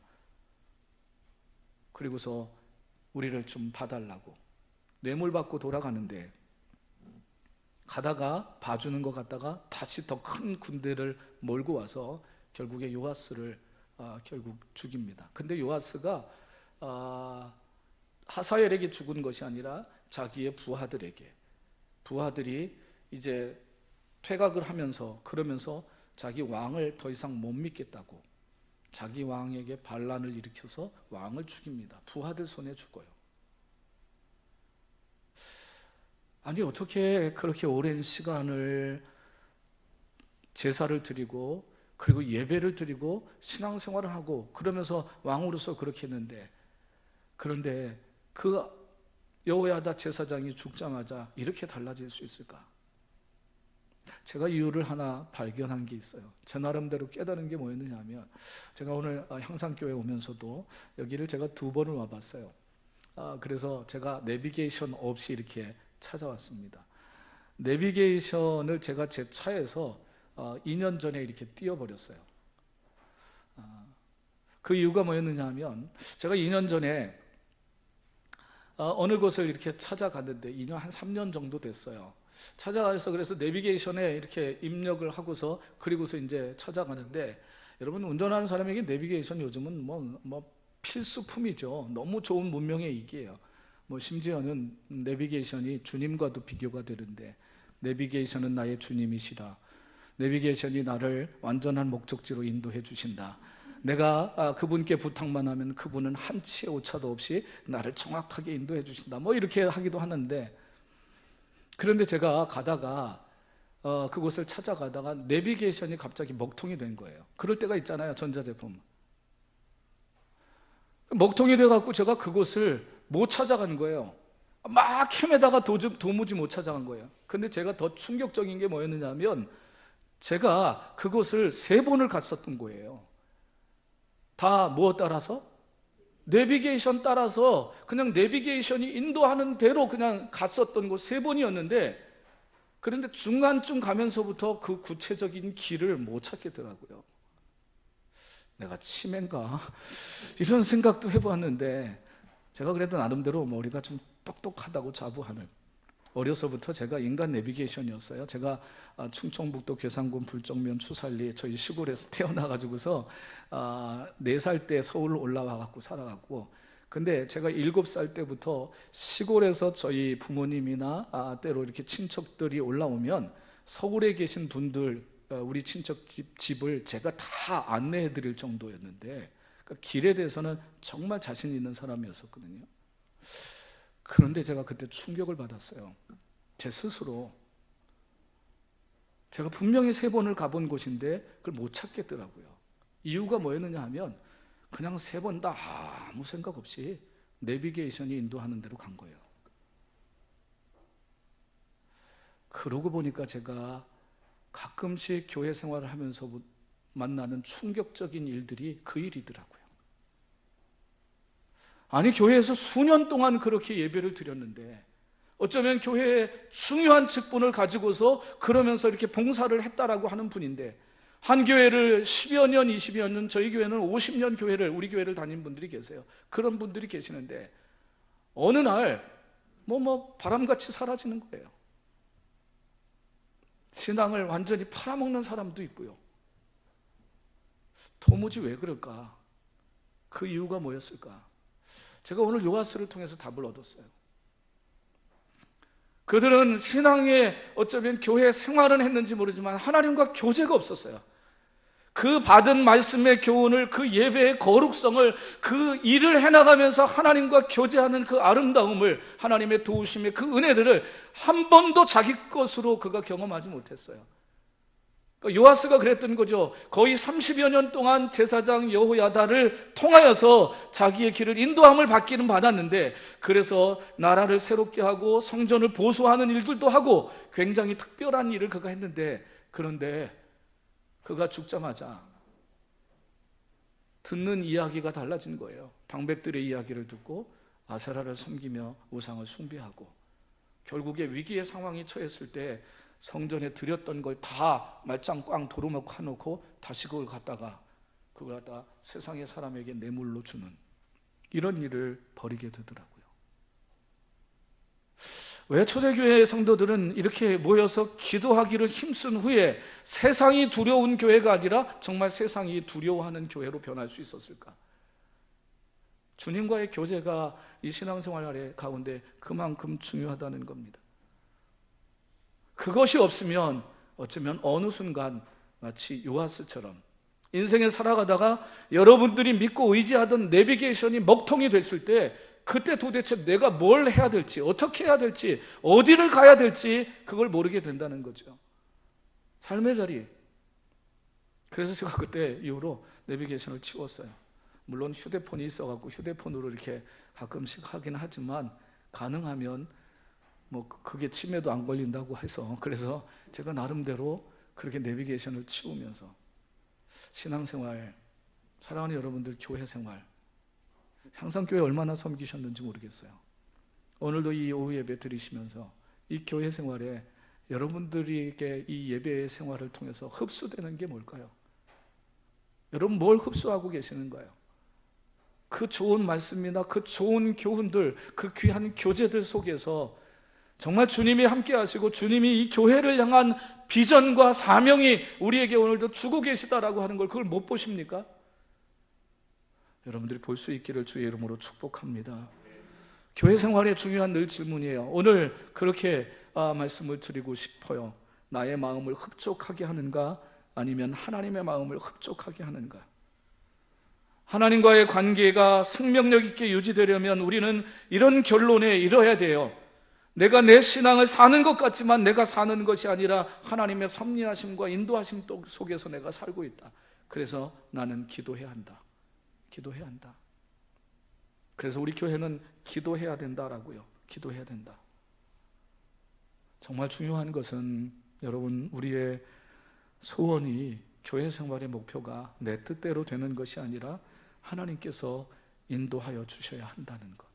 그리고서 우리를 좀 봐달라고 뇌물 받고 돌아가는데 가다가 봐주는 것 같다가 다시 더 큰 군대를 몰고 와서 결국에 요아스를 결국 죽입니다. 근데 요아스가 하사엘에게 죽은 것이 아니라 자기의 부하들이 이제 퇴각을 하면서 그러면서 자기 왕을 더 이상 못 믿겠다고 자기 왕에게 반란을 일으켜서 왕을 죽입니다. 부하들 손에 죽어요. 아니 어떻게 그렇게 오랜 시간을 제사를 드리고 그리고 예배를 드리고 신앙생활을 하고 그러면서 왕으로서 그렇게 했는데 그런데 그 여호야다 제사장이 죽자마자 이렇게 달라질 수 있을까? 제가 이유를 하나 발견한 게 있어요. 제 나름대로 깨달은 게 뭐였느냐 하면 제가 오늘 향상교회 오면서도 여기를 제가 2번을 와봤어요. 그래서 제가 내비게이션 없이 이렇게 찾아왔습니다. 내비게이션을 제가 제 차에서 2년 전에 이렇게 띄워버렸어요. 그 이유가 뭐였느냐 하면 제가 2년 전에 어느 곳을 이렇게 찾아갔는데 2년 한 3년 정도 됐어요. 찾아가서 그래서 내비게이션에 이렇게 입력을 하고서 그리고서 이제 찾아가는데 여러분 운전하는 사람에게 내비게이션 요즘은 뭐 필수품이죠. 너무 좋은 문명의 이기예요. 심지어는 내비게이션이 주님과도 비교가 되는데 내비게이션은 나의 주님이시라. 내비게이션이 나를 완전한 목적지로 인도해 주신다. 내가 그분께 부탁만 하면 그분은 한 치의 오차도 없이 나를 정확하게 인도해 주신다. 이렇게 하기도 하는데 그런데 제가 가다가 그곳을 찾아가다가 내비게이션이 갑자기 먹통이 된 거예요. 그럴 때가 있잖아요. 전자제품 먹통이 돼갖고 제가 그곳을 못 찾아간 거예요. 막 헤매다가 도무지 못 찾아간 거예요. 근데 제가 더 충격적인 게 뭐였느냐 하면 제가 그곳을 3번을 갔었던 거예요. 다 무엇 따라서? 내비게이션 따라서 그냥 내비게이션이 인도하는 대로 그냥 갔었던 곳 3번이었는데 그런데 중간쯤 가면서부터 그 구체적인 길을 못 찾겠더라고요. 내가 치매인가? 이런 생각도 해보았는데 제가 그래도 나름대로 머리가 좀 똑똑하다고 자부하는 어려서부터 제가 인간 내비게이션이었어요. 제가 충청북도 괴산군 불정면 추살리 저희 시골에서 태어나가지고서 4살 때 서울 올라와갖고 살아갔고 근데 제가 7살 때부터 시골에서 저희 부모님이나 때로 이렇게 친척들이 올라오면 서울에 계신 분들 우리 친척 집을 제가 다 안내해 드릴 정도였는데 그러니까 길에 대해서는 정말 자신 있는 사람이었었거든요. 그런데 제가 그때 충격을 받았어요. 제 스스로 제가 분명히 3번을 가본 곳인데 그걸 못 찾겠더라고요. 이유가 뭐였느냐 하면 그냥 3번 다 아무 생각 없이 내비게이션이 인도하는 대로 간 거예요. 그러고 보니까 제가 가끔씩 교회 생활을 하면서 만나는 충격적인 일들이 그 일이더라고요. 아니, 교회에서 수년 동안 그렇게 예배를 드렸는데 어쩌면 교회의 중요한 직분을 가지고서 그러면서 이렇게 봉사를 했다라고 하는 분인데, 한 교회를 10여 년, 20여 년, 저희 교회는 50년 교회를, 우리 교회를 다닌 분들이 계세요. 그런 분들이 계시는데 어느 날 바람같이 사라지는 거예요. 신앙을 완전히 팔아먹는 사람도 있고요. 도무지 왜 그럴까? 그 이유가 뭐였을까? 제가 오늘 요하스를 통해서 답을 얻었어요. 그들은 신앙에 어쩌면 교회 생활은 했는지 모르지만 하나님과 교제가 없었어요. 그 받은 말씀의 교훈을, 그 예배의 거룩성을, 그 일을 해나가면서 하나님과 교제하는 그 아름다움을, 하나님의 도우심의 그 은혜들을 한 번도 자기 것으로 그가 경험하지 못했어요. 요아스가 그랬던 거죠. 거의 30여 년 동안 제사장 여호야다를 통하여서 자기의 길을 인도함을 받기는 받았는데, 그래서 나라를 새롭게 하고 성전을 보수하는 일들도 하고 굉장히 특별한 일을 그가 했는데, 그런데 그가 죽자마자 듣는 이야기가 달라진 거예요. 방백들의 이야기를 듣고 아세라를 섬기며 우상을 숭배하고, 결국에 위기의 상황이 처했을 때 성전에 드렸던 걸 다 말짱 꽝 도루묵 해놓고 다시 그걸 갖다 세상의 사람에게 뇌물로 주는 이런 일을 벌이게 되더라고요. 왜 초대교회의 성도들은 이렇게 모여서 기도하기를 힘쓴 후에 세상이 두려운 교회가 아니라 정말 세상이 두려워하는 교회로 변할 수 있었을까? 주님과의 교제가 이 신앙생활 가운데 그만큼 중요하다는 겁니다. 그것이 없으면 어쩌면 어느 순간 마치 요하스처럼 인생에 살아가다가 여러분들이 믿고 의지하던 내비게이션이 먹통이 됐을 때, 그때 도대체 내가 뭘 해야 될지, 어떻게 해야 될지, 어디를 가야 될지 그걸 모르게 된다는 거죠. 삶의 자리. 그래서 제가 그때 이후로 내비게이션을 치웠어요. 물론 휴대폰이 있어갖고 휴대폰으로 이렇게 가끔씩 하긴 하지만, 가능하면 그게 치매도 안 걸린다고 해서, 그래서 제가 나름대로 그렇게 내비게이션을 치우면서 신앙생활, 사랑하는 여러분들 교회 생활, 향상교회 얼마나 섬기셨는지 모르겠어요. 오늘도 이 오후 예배 드리시면서 이 교회 생활에 여러분들에게 이 예배 생활을 통해서 흡수되는 게 뭘까요? 여러분 뭘 흡수하고 계시는가요? 그 좋은 말씀이나 그 좋은 교훈들, 그 귀한 교제들 속에서 정말 주님이 함께 하시고 주님이 이 교회를 향한 비전과 사명이 우리에게 오늘도 주고 계시다라고 하는 걸, 그걸 못 보십니까? 여러분들이 볼 수 있기를 주의 이름으로 축복합니다. 교회 생활의 중요한 늘 질문이에요. 오늘 그렇게 말씀을 드리고 싶어요. 나의 마음을 흡족하게 하는가, 아니면 하나님의 마음을 흡족하게 하는가? 하나님과의 관계가 생명력 있게 유지되려면 우리는 이런 결론에 이르러야 돼요. 내가 내 신앙을 사는 것 같지만 내가 사는 것이 아니라 하나님의 섭리하심과 인도하심 속에서 내가 살고 있다. 그래서 나는 기도해야 한다. 기도해야 한다. 그래서 우리 교회는 기도해야 된다라고요. 기도해야 된다. 정말 중요한 것은 여러분, 우리의 소원이, 교회 생활의 목표가 내 뜻대로 되는 것이 아니라 하나님께서 인도하여 주셔야 한다는 것.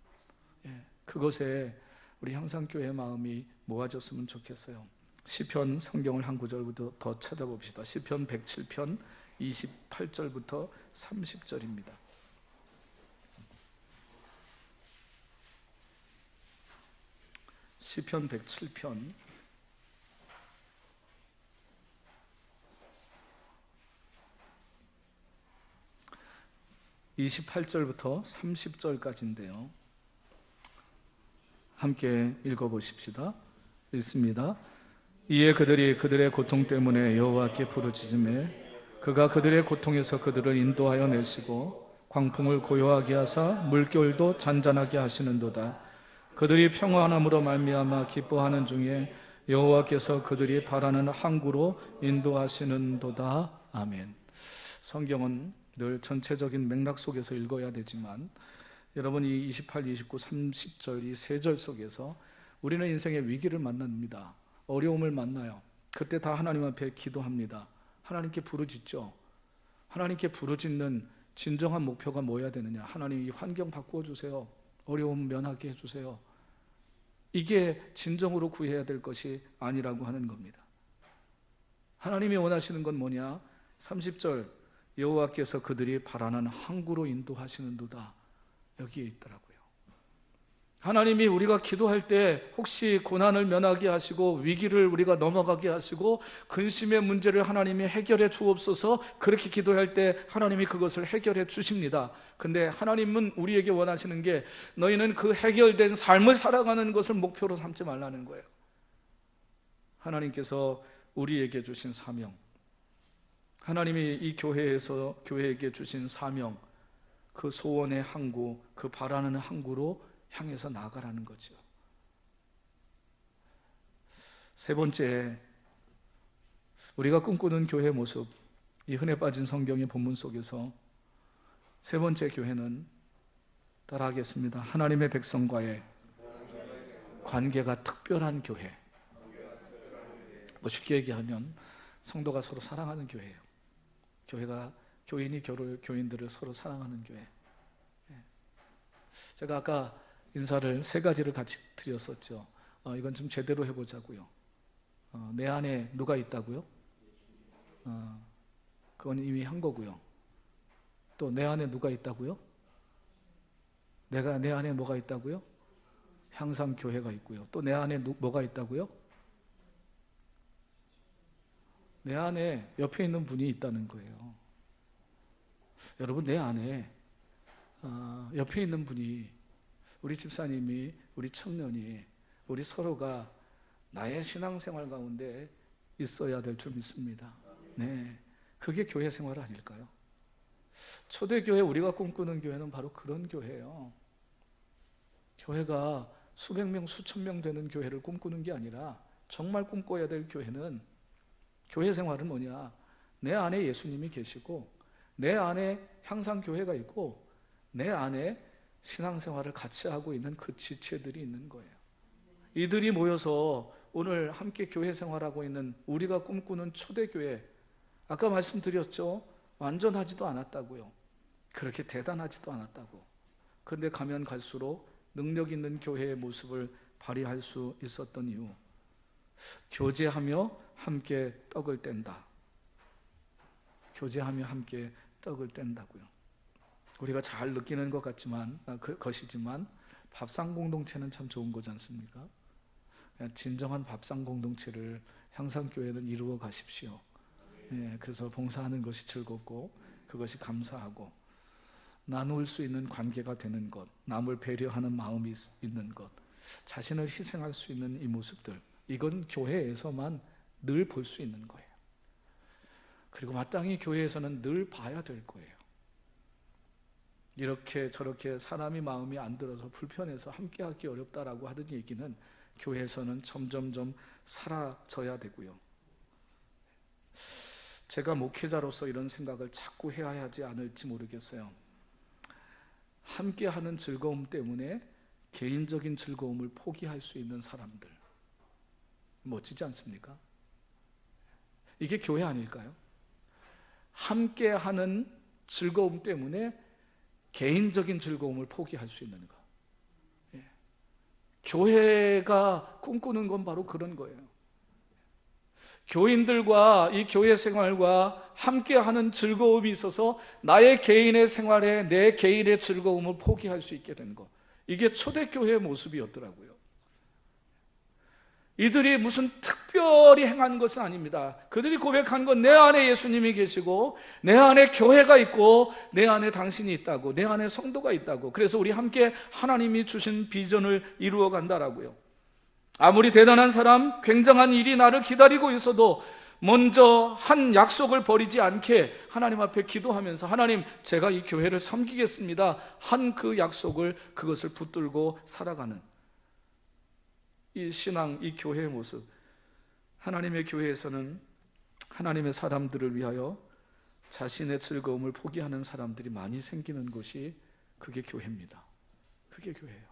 그것에 우리 향상교회의 마음이 모아졌으면 좋겠어요. 시편 성경을 한 구절부터 더 찾아봅시다. 시편 107편 28절부터 30절입니다. 시편 107편 28절부터 30절까지인데요. 함께 읽어보십시다. 읽습니다. 이에 그들이 그들의 고통 때문에 여호와께 부르짖으매 그가 그들의 고통에서 그들을 인도하여 내시고 광풍을 고요하게 하사 물결도 잔잔하게 하시는도다. 그들이 평안함으로 말미암아 기뻐하는 중에 여호와께서 그들이 바라는 항구로 인도하시는도다. 아멘. 성경은 늘 전체적인 맥락 속에서 읽어야 되지만 여러분, 이 28, 29, 30절 이 세 절 속에서 우리는 인생의 위기를 만납니다. 어려움을 만나요. 그때 다 하나님 앞에 기도합니다. 하나님께 부르짖죠. 하나님께 부르짖는 진정한 목표가 뭐야 되느냐? 하나님, 이 환경 바꾸어 주세요. 어려움 면하게 해주세요. 이게 진정으로 구해야 될 것이 아니라고 하는 겁니다. 하나님이 원하시는 건 뭐냐? 30절, 여호와께서 그들이 바라는 항구로 인도하시는도다. 여기에 있더라고요. 하나님이 우리가 기도할 때 혹시 고난을 면하게 하시고 위기를 우리가 넘어가게 하시고 근심의 문제를 하나님이 해결해 주옵소서, 그렇게 기도할 때 하나님이 그것을 해결해 주십니다. 근데 하나님은 우리에게 원하시는 게 너희는 그 해결된 삶을 살아가는 것을 목표로 삼지 말라는 거예요. 하나님께서 우리에게 주신 사명, 하나님이 이 교회에게 주신 사명, 그 소원의 항구, 그 바라는 항구로 향해서 나아가라는 거죠. 세 번째, 우리가 꿈꾸는 교회 모습, 이 흔해 빠진 성경의 본문 속에서 세 번째 교회는, 따라하겠습니다. 하나님의 백성과의 관계가 특별한 교회. 뭐 쉽게 얘기하면 성도가 서로 사랑하는 교회예요. 교인이 교인들을 서로 사랑하는 교회. 제가 아까 인사를 세 가지를 같이 드렸었죠. 이건 좀 제대로 해보자고요. 내 안에 누가 있다고요? 그건 이미 한 거고요. 또 내 안에 누가 있다고요? 내 안에 뭐가 있다고요? 향상교회가 있고요. 또 내 안에 뭐가 있다고요? 내 안에 옆에 있는 분이 있다는 거예요. 여러분, 내 안에 옆에 있는 분이, 우리 집사님이, 우리 청년이, 우리 서로가 나의 신앙생활 가운데 있어야 될 줄 믿습니다. 네, 그게 교회 생활 아닐까요? 초대교회, 우리가 꿈꾸는 교회는 바로 그런 교회예요. 교회가 수백 명, 수천 명 되는 교회를 꿈꾸는 게 아니라 정말 꿈꿔야 될 교회는, 교회 생활은 뭐냐? 내 안에 예수님이 계시고 내 안에 향상교회가 있고 내 안에 신앙생활을 같이 하고 있는 그 지체들이 있는 거예요. 이들이 모여서 오늘 함께 교회 생활하고 있는 우리가 꿈꾸는 초대교회, 아까 말씀드렸죠? 완전하지도 않았다고요. 그렇게 대단하지도 않았다고. 그런데 가면 갈수록 능력 있는 교회의 모습을 발휘할 수 있었던 이유, 교제하며 함께 떡을 뗀다. 교제하며 함께 떡을 뗀다고요. 우리가 잘 느끼는 것 같지만, 것이지만 밥상 공동체는 참 좋은 거지 않습니까? 진정한 밥상 공동체를 향상교회는 이루어 가십시오. 그래서 봉사하는 것이 즐겁고 그것이 감사하고 나눌 수 있는 관계가 되는 것, 남을 배려하는 마음이 있는 것, 자신을 희생할 수 있는 이 모습들, 이건 교회에서만 늘 볼 수 있는 거예요. 그리고 마땅히 교회에서는 늘 봐야 될 거예요. 이렇게 저렇게 사람이 마음이 안 들어서 불편해서 함께하기 어렵다라고 하던 얘기는 교회에서는 점점점 사라져야 되고요. 제가 목회자로서 이런 생각을 자꾸 해야 하지 않을지 모르겠어요. 함께하는 즐거움 때문에 개인적인 즐거움을 포기할 수 있는 사람들, 멋지지 않습니까? 이게 교회 아닐까요? 함께하는 즐거움 때문에 개인적인 즐거움을 포기할 수 있는 것. 교회가 꿈꾸는 건 바로 그런 거예요. 교인들과 이 교회 생활과 함께하는 즐거움이 있어서 나의 개인의 생활에 내 개인의 즐거움을 포기할 수 있게 된 것, 이게 초대교회의 모습이었더라고요. 이들이 무슨 특별히 행한 것은 아닙니다. 그들이 고백한 건 내 안에 예수님이 계시고 내 안에 교회가 있고 내 안에 당신이 있다고, 내 안에 성도가 있다고. 그래서 우리 함께 하나님이 주신 비전을 이루어 간다라고요. 아무리 대단한 사람, 굉장한 일이 나를 기다리고 있어도 먼저 한 약속을 버리지 않게 하나님 앞에 기도하면서, 하나님, 제가 이 교회를 섬기겠습니다 한 그 약속을, 그것을 붙들고 살아가는 이 신앙, 이 교회의 모습. 하나님의 교회에서는 하나님의 사람들을 위하여 자신의 즐거움을 포기하는 사람들이 많이 생기는 것이 그게 교회입니다. 그게 교회예요.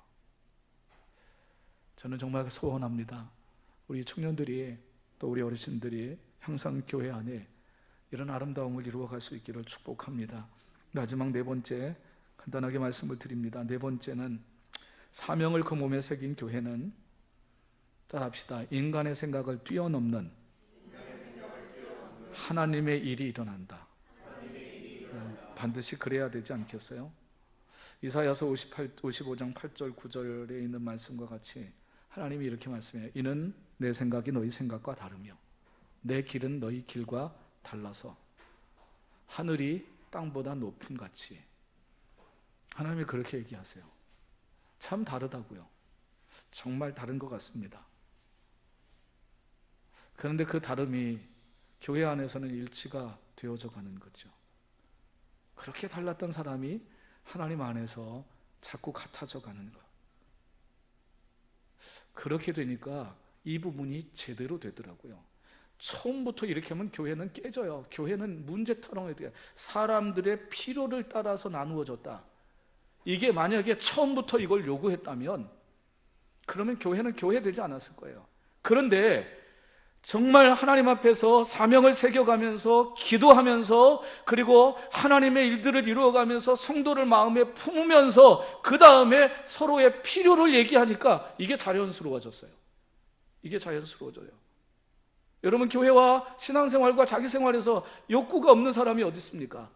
저는 정말 소원합니다. 우리 청년들이 또 우리 어르신들이 항상 교회 안에 이런 아름다움을 이루어갈 수 있기를 축복합니다. 마지막 네 번째 간단하게 말씀을 드립니다. 네 번째는 사명을 그 몸에 새긴 교회는, 따라합시다, 인간의 생각을 뛰어넘는 하나님의 일이 일어난다. 반드시 그래야 되지 않겠어요? 이사야서 55장 8절 9절에 있는 말씀과 같이 하나님이 이렇게 말씀해요. 이는 내 생각이 너희 생각과 다르며 내 길은 너희 길과 달라서 하늘이 땅보다 높음 같이. 하나님이 그렇게 얘기하세요. 참 다르다고요. 정말 다른 것 같습니다. 그런데 그 다름이 교회 안에서는 일치가 되어져 가는 거죠. 그렇게 달랐던 사람이 하나님 안에서 자꾸 같아져 가는 것. 그렇게 되니까 이 부분이 제대로 되더라고요. 처음부터 이렇게 하면 교회는 깨져요. 교회는 문제터렁이 돼요. 사람들의 필요를 따라서 나누어졌다. 이게 만약에 처음부터 이걸 요구했다면 그러면 교회는 교회되지 않았을 거예요. 그런데 정말 하나님 앞에서 사명을 새겨가면서 기도하면서 그리고 하나님의 일들을 이루어가면서 성도를 마음에 품으면서 그 다음에 서로의 필요를 얘기하니까 이게 자연스러워졌어요. 이게 자연스러워져요. 여러분, 교회와 신앙생활과 자기생활에서 욕구가 없는 사람이 어디 있습니까?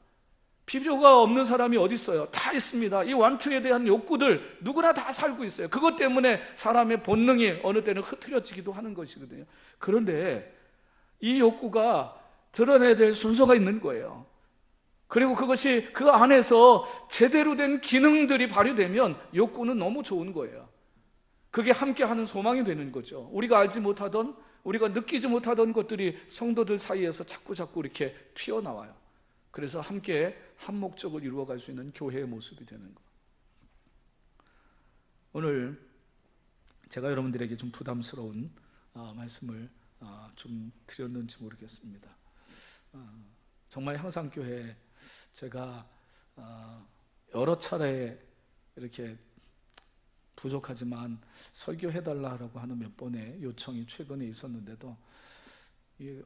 필요가 없는 사람이 어디 있어요? 다 있습니다. 이 완투에 대한 욕구들 누구나 다 살고 있어요. 그것 때문에 사람의 본능이 어느 때는 흐트러지기도 하는 것이거든요. 그런데 이 욕구가 드러내야 될 순서가 있는 거예요. 그리고 그것이 그 안에서 제대로 된 기능들이 발휘되면 욕구는 너무 좋은 거예요. 그게 함께하는 소망이 되는 거죠. 우리가 알지 못하던, 우리가 느끼지 못하던 것들이 성도들 사이에서 자꾸 이렇게 튀어나와요. 그래서 함께 한 목적을 이루어갈 수 있는 교회의 모습이 되는 것. 오늘 제가 여러분들에게 좀 부담스러운 말씀을 좀 드렸는지 모르겠습니다. 정말 향상교회 제가 여러 차례 이렇게 부족하지만 설교해달라고 하는 몇 번의 요청이 최근에 있었는데도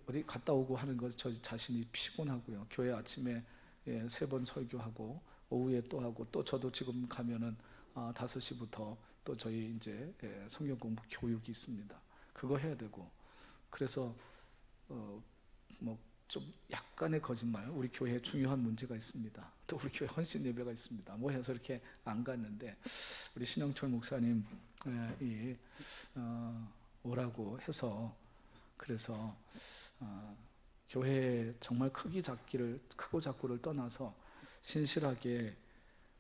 어디 갔다 오고 하는 것 저 자신이 피곤하고요. 교회 아침에 3번 설교하고 오후에 또 하고, 또 저도 지금 가면은 5시부터 또 저희 이제 성경 공부 교육이 있습니다. 그거 해야 되고, 그래서 뭐 좀 약간의 거짓말, 우리 교회에 중요한 문제가 있습니다. 또 우리 교회 헌신 예배가 있습니다. 뭐 해서 이렇게 안 갔는데 우리 신영철 목사님 오라고 해서, 그래서 교회에 정말 크고 작고를 떠나서 신실하게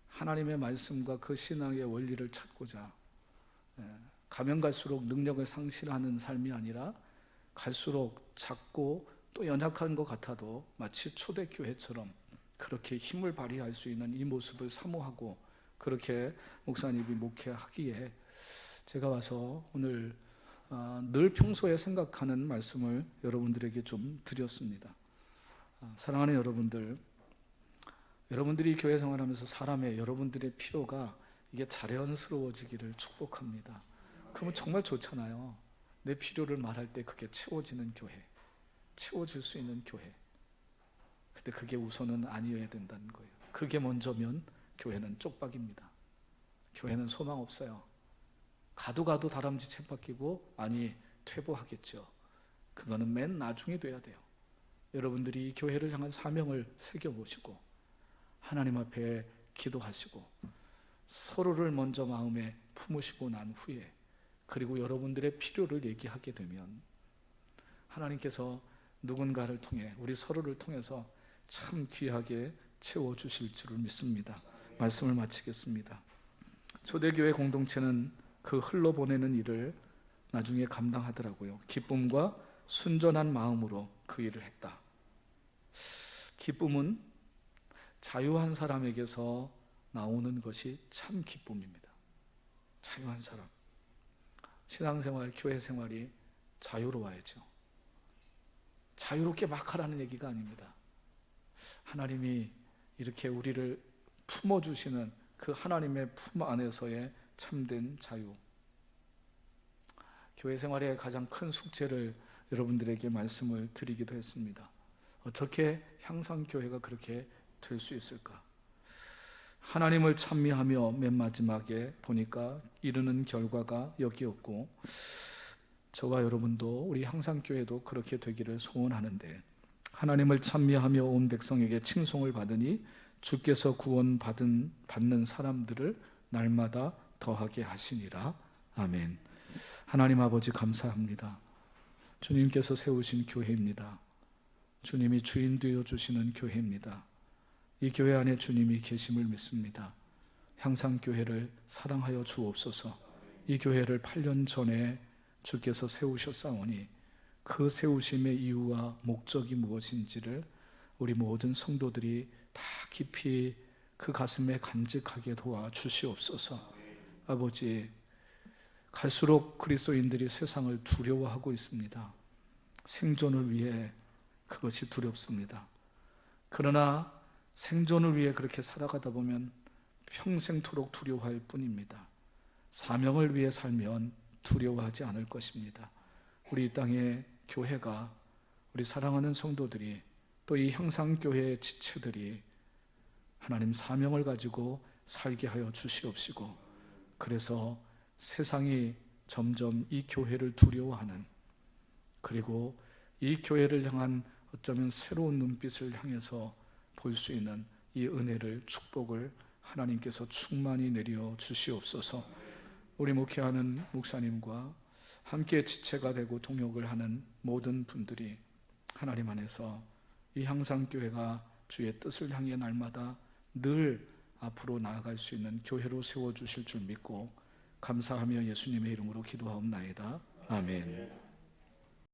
하나님의 말씀과 그 신앙의 원리를 찾고자, 가면 갈수록 능력을 상실하는 삶이 아니라 갈수록 작고 또 연약한 것 같아도 마치 초대교회처럼 그렇게 힘을 발휘할 수 있는 이 모습을 사모하고, 그렇게 목사님이 목회하기에 제가 와서 오늘 늘 평소에 생각하는 말씀을 여러분들에게 좀 드렸습니다. 사랑하는 여러분들이 교회 생활하면서 사람의 여러분들의 필요가 이게 자연스러워지기를 축복합니다. 그러면 정말 좋잖아요. 내 필요를 말할 때 그게 채워지는 교회, 채워질 수 있는 교회. 근데 그게 우선은 아니어야 된다는 거예요. 그게 먼저면 교회는 쪽박입니다. 교회는 소망 없어요. 가도 다람쥐 쳇바퀴고 퇴보하겠죠. 그거는 맨 나중에 돼야 돼요. 여러분들이 이 교회를 향한 사명을 새겨보시고 하나님 앞에 기도하시고 서로를 먼저 마음에 품으시고 난 후에, 그리고 여러분들의 필요를 얘기하게 되면 하나님께서 누군가를 통해, 우리 서로를 통해서 참 귀하게 채워주실 줄을 믿습니다. 말씀을 마치겠습니다. 초대교회 공동체는 그 흘러보내는 일을 나중에 감당하더라고요. 기쁨과 순전한 마음으로 그 일을 했다. 기쁨은 자유한 사람에게서 나오는 것이 참 기쁨입니다. 자유한 사람. 신앙생활, 교회생활이 자유로워야죠. 자유롭게 막 하라는 얘기가 아닙니다. 하나님이 이렇게 우리를 품어주시는 그 그 하나님의 품 안에서의 참된 자유. 교회 생활의 가장 큰 숙제를 여러분들에게 말씀을 드리기도 했습니다. 어떻게 향상교회가 그렇게 될 수 있을까? 하나님을 찬미하며 맨 마지막에 보니까 이르는 결과가 여기였고, 저와 여러분도 우리 향상교회도 그렇게 되기를 소원하는데, 하나님을 찬미하며 온 백성에게 칭송을 받으니 주께서 구원받는 사람들을 날마다 더하게 하시니라. 아멘. 하나님 아버지 감사합니다. 주님께서 세우신 교회입니다. 주님이 주인 되어 주시는 교회입니다. 이 교회 안에 주님이 계심을 믿습니다. 향상교회를 사랑하여 주옵소서. 이 교회를 8년 전에 주께서 세우셨사오니 그 세우심의 이유와 목적이 무엇인지를 우리 모든 성도들이 다 깊이 그 가슴에 간직하게 도와주시옵소서. 아버지, 갈수록 그리스도인들이 세상을 두려워하고 있습니다. 생존을 위해 그것이 두렵습니다. 그러나 생존을 위해 그렇게 살아가다 보면 평생토록 두려워할 뿐입니다. 사명을 위해 살면 두려워하지 않을 것입니다. 우리 이 땅의 교회가, 우리 사랑하는 성도들이, 또 이 향상교회의 지체들이 하나님 사명을 가지고 살게 하여 주시옵시고, 그래서 세상이 점점 이 교회를 두려워하는, 그리고 이 교회를 향한 어쩌면 새로운 눈빛을 향해서 볼 수 있는 이 은혜를, 축복을 하나님께서 충만히 내려 주시옵소서. 우리 목회하는 목사님과 함께 지체가 되고 동역을 하는 모든 분들이 하나님 안에서 이 향상교회가 주의 뜻을 향해 날마다 늘 앞으로 나아갈 수 있는 교회로 세워주실 줄 믿고 감사하며 예수님의 이름으로 기도하옵나이다. 아멘.